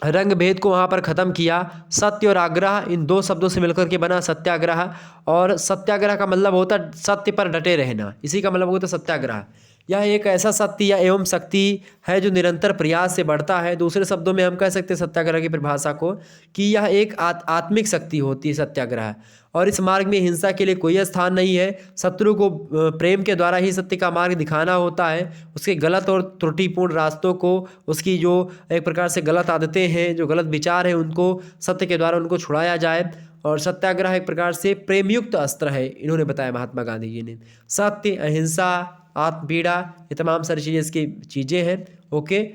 रंग भेद को वहाँ पर ख़त्म किया। सत्य और आग्रह इन दो शब्दों से मिलकर के बना सत्याग्रह। और सत्याग्रह का मतलब होता है सत्य पर डटे रहना, इसी का मतलब होता है सत्याग्रह। यह एक ऐसा सत्य या एवं शक्ति है जो निरंतर प्रयास से बढ़ता है। दूसरे शब्दों में हम कह सकते हैं सत्याग्रह की परिभाषा को कि यह एक आत्मिक शक्ति होती है सत्याग्रह, और इस मार्ग में हिंसा के लिए कोई स्थान नहीं है। शत्रु को प्रेम के द्वारा ही सत्य का मार्ग दिखाना होता है, उसके गलत और त्रुटिपूर्ण रास्तों को, उसकी जो एक प्रकार से गलत आदतें हैं, जो गलत विचार हैं, उनको सत्य के द्वारा उनको छुड़ाया जाए। और सत्याग्रह एक प्रकार से प्रेमयुक्त अस्त्र है, इन्होंने बताया महात्मा गांधी जी ने। सत्य, अहिंसा, आत्मपीड़ा, ये तमाम सारी चीज़ें इसकी चीज़ें हैं। ओके,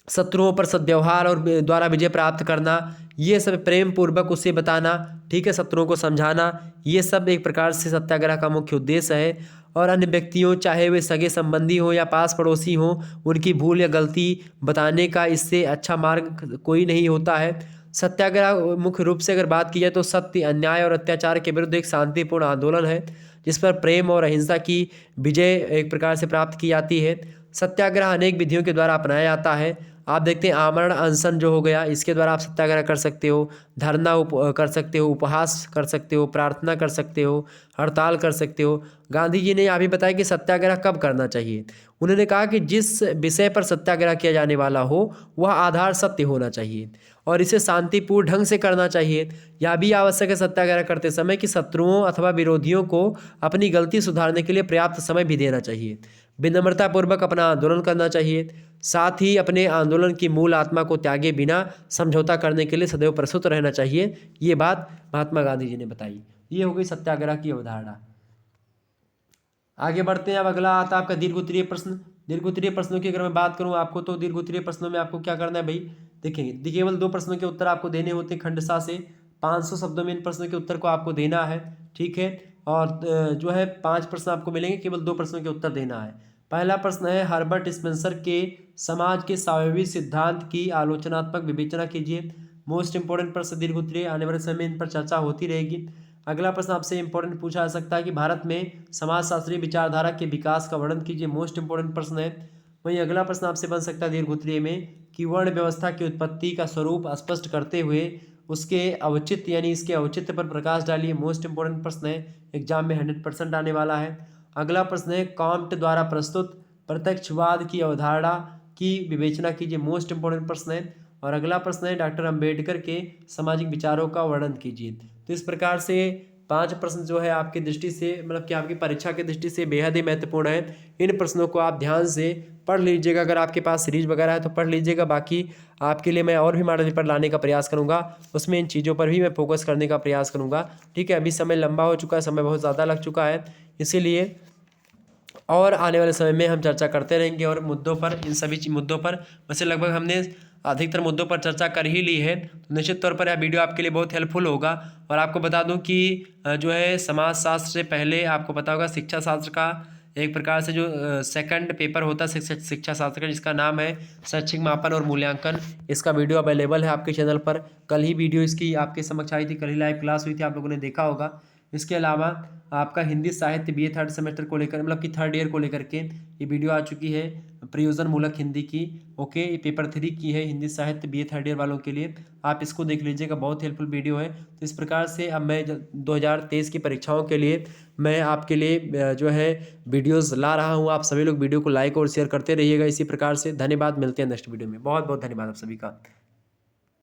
शत्रुओं पर सद्व्यवहार और द्वारा विजय प्राप्त करना, ये सब प्रेम पूर्वक उसे बताना, ठीक है, शत्रुओं को समझाना, ये सब एक प्रकार से सत्याग्रह का मुख्य उद्देश्य है। और अन्य व्यक्तियों, चाहे वे सगे संबंधी हो या पास पड़ोसी हो, उनकी भूल या गलती बताने का इससे अच्छा मार्ग कोई नहीं होता है। सत्याग्रह मुख्य रूप से अगर बात की जाए तो सत्य, अन्याय और अत्याचार के विरुद्ध एक शांतिपूर्ण आंदोलन है, जिस पर प्रेम और अहिंसा की विजय एक प्रकार से प्राप्त की जाती है। सत्याग्रह अनेक विधियों के द्वारा अपनाया जाता है। आप देखते हैं आमरण अनशन जो हो गया, इसके द्वारा आप सत्याग्रह कर सकते हो, धरना कर सकते हो, उपहास कर सकते हो, प्रार्थना कर सकते हो, हड़ताल कर सकते हो। गांधी जी ने यहाँ भी बताया कि सत्याग्रह कब करना चाहिए। उन्होंने कहा कि जिस विषय पर सत्याग्रह किया जाने वाला हो वह आधार सत्य होना चाहिए और इसे शांतिपूर्ण ढंग से करना चाहिए। यह भी आवश्यक है सत्याग्रह करते समय कि शत्रुओं अथवा विरोधियों को अपनी गलती सुधारने के लिए पर्याप्त समय भी देना चाहिए। विनम्रतापूर्वक अपना आंदोलन करना चाहिए। साथ ही अपने आंदोलन की मूल आत्मा को त्यागे बिना समझौता करने के लिए सदैव प्रस्तुत रहना चाहिए। ये बात महात्मा गांधी जी ने बताई। ये हो गई सत्याग्रह की अवधारणा। आगे बढ़ते हैं। अब अगला आता है आपका दीर्घ उत्तरीय प्रश्न। दीर्घ उत्तरीय प्रश्नों की अगर मैं बात करूं आपको, तो दीर्घ उत्तरीय प्रश्नों में आपको क्या करना है भाई, देखेंगे केवल 2 प्रश्नों के उत्तर आपको देने होते हैं खंडशः से। 500 शब्दों में इन प्रश्नों के उत्तर को आपको देना है, ठीक है। और जो है 5 प्रश्न आपको मिलेंगे, केवल 2 प्रश्नों के उत्तर देना है। पहला प्रश्न है, हर्बर्ट स्पेंसर के समाज के स्वाभाविक सिद्धांत की आलोचनात्मक विवेचना कीजिए। मोस्ट इंपोर्टेंट प्रश्न दीर्घ उत्तरीय, आने वाले समय में इन पर चर्चा होती रहेगी। अगला प्रश्न आपसे इंपॉर्टेंट पूछा जा सकता है कि भारत में समाजशास्त्रीय विचारधारा के विकास का वर्णन कीजिए। मोस्ट इंपॉर्टेंट प्रश्न है। वहीं अगला प्रश्न आपसे बन सकता है दीर्घ उत्तरीय में कि वर्ण व्यवस्था की उत्पत्ति का स्वरूप स्पष्ट करते हुए उसके औचित्य यानी इसके औचित्य पर प्रकाश डालिए। मोस्ट इंपॉर्टेंट प्रश्न है, एग्जाम में 100% आने वाला है। अगला प्रश्न है, कॉम्ट द्वारा प्रस्तुत प्रत्यक्षवाद की अवधारणा की विवेचना कीजिए। मोस्ट इंपॉर्टेंट प्रश्न है। और अगला प्रश्न है, डॉक्टर अंबेडकर के सामाजिक विचारों का वर्णन कीजिए। तो इस प्रकार से 5 प्रश्न जो है आपकी दृष्टि से, मतलब कि आपकी परीक्षा की दृष्टि से बेहद ही महत्वपूर्ण है। इन प्रश्नों को आप ध्यान से पढ़ लीजिएगा। अगर आपके पास सीरीज वगैरह है तो पढ़ लीजिएगा। बाकी आपके लिए मैं और भी मॉडल पेपर लाने का प्रयास करूंगा, उसमें इन चीज़ों पर भी मैं फोकस करने का प्रयास करूंगा, ठीक है। अभी समय लंबा हो चुका है, समय बहुत ज़्यादा लग चुका है, इसीलिए और आने वाले समय में हम चर्चा करते रहेंगे और मुद्दों पर, इन सभी मुद्दों पर, वैसे लगभग हमने अधिकतर मुद्दों पर चर्चा कर ही ली है। तो निश्चित तौर पर यह वीडियो आपके लिए बहुत हेल्पफुल होगा। और आपको बता दूं कि जो है समाजशास्त्र से पहले आपको पता होगा शिक्षा शास्त्र का एक प्रकार से जो सेकंड पेपर होता है शिक्षा शास्त्र का, जिसका नाम है शैक्षिक मापन और मूल्यांकन। इसका वीडियो अवेलेबल है आपके चैनल पर। कल ही वीडियो इसकी आपके समक्ष आई थी, कल ही लाइव क्लास हुई थी, आप लोगों ने देखा होगा। इसके अलावा आपका हिंदी साहित्य BA 3rd सेमेस्टर को लेकर, मतलब कि 3rd ईयर को लेकर के ये वीडियो आ चुकी है, प्रयोजन मूलक हिंदी की। ओके, ये पेपर 3 की है हिंदी साहित्य BA 3rd ईयर वालों के लिए। आप इसको देख लीजिएगा, बहुत हेल्पफुल वीडियो है। तो इस प्रकार से अब मैं 2023 की परीक्षाओं के लिए मैं आपके लिए जो है वीडियोज़ ला रहा हूँ। आप सभी लोग वीडियो को लाइक और शेयर करते रहिएगा इसी प्रकार से। धन्यवाद, मिलते हैं नेक्स्ट वीडियो में। बहुत बहुत धन्यवाद आप सभी का।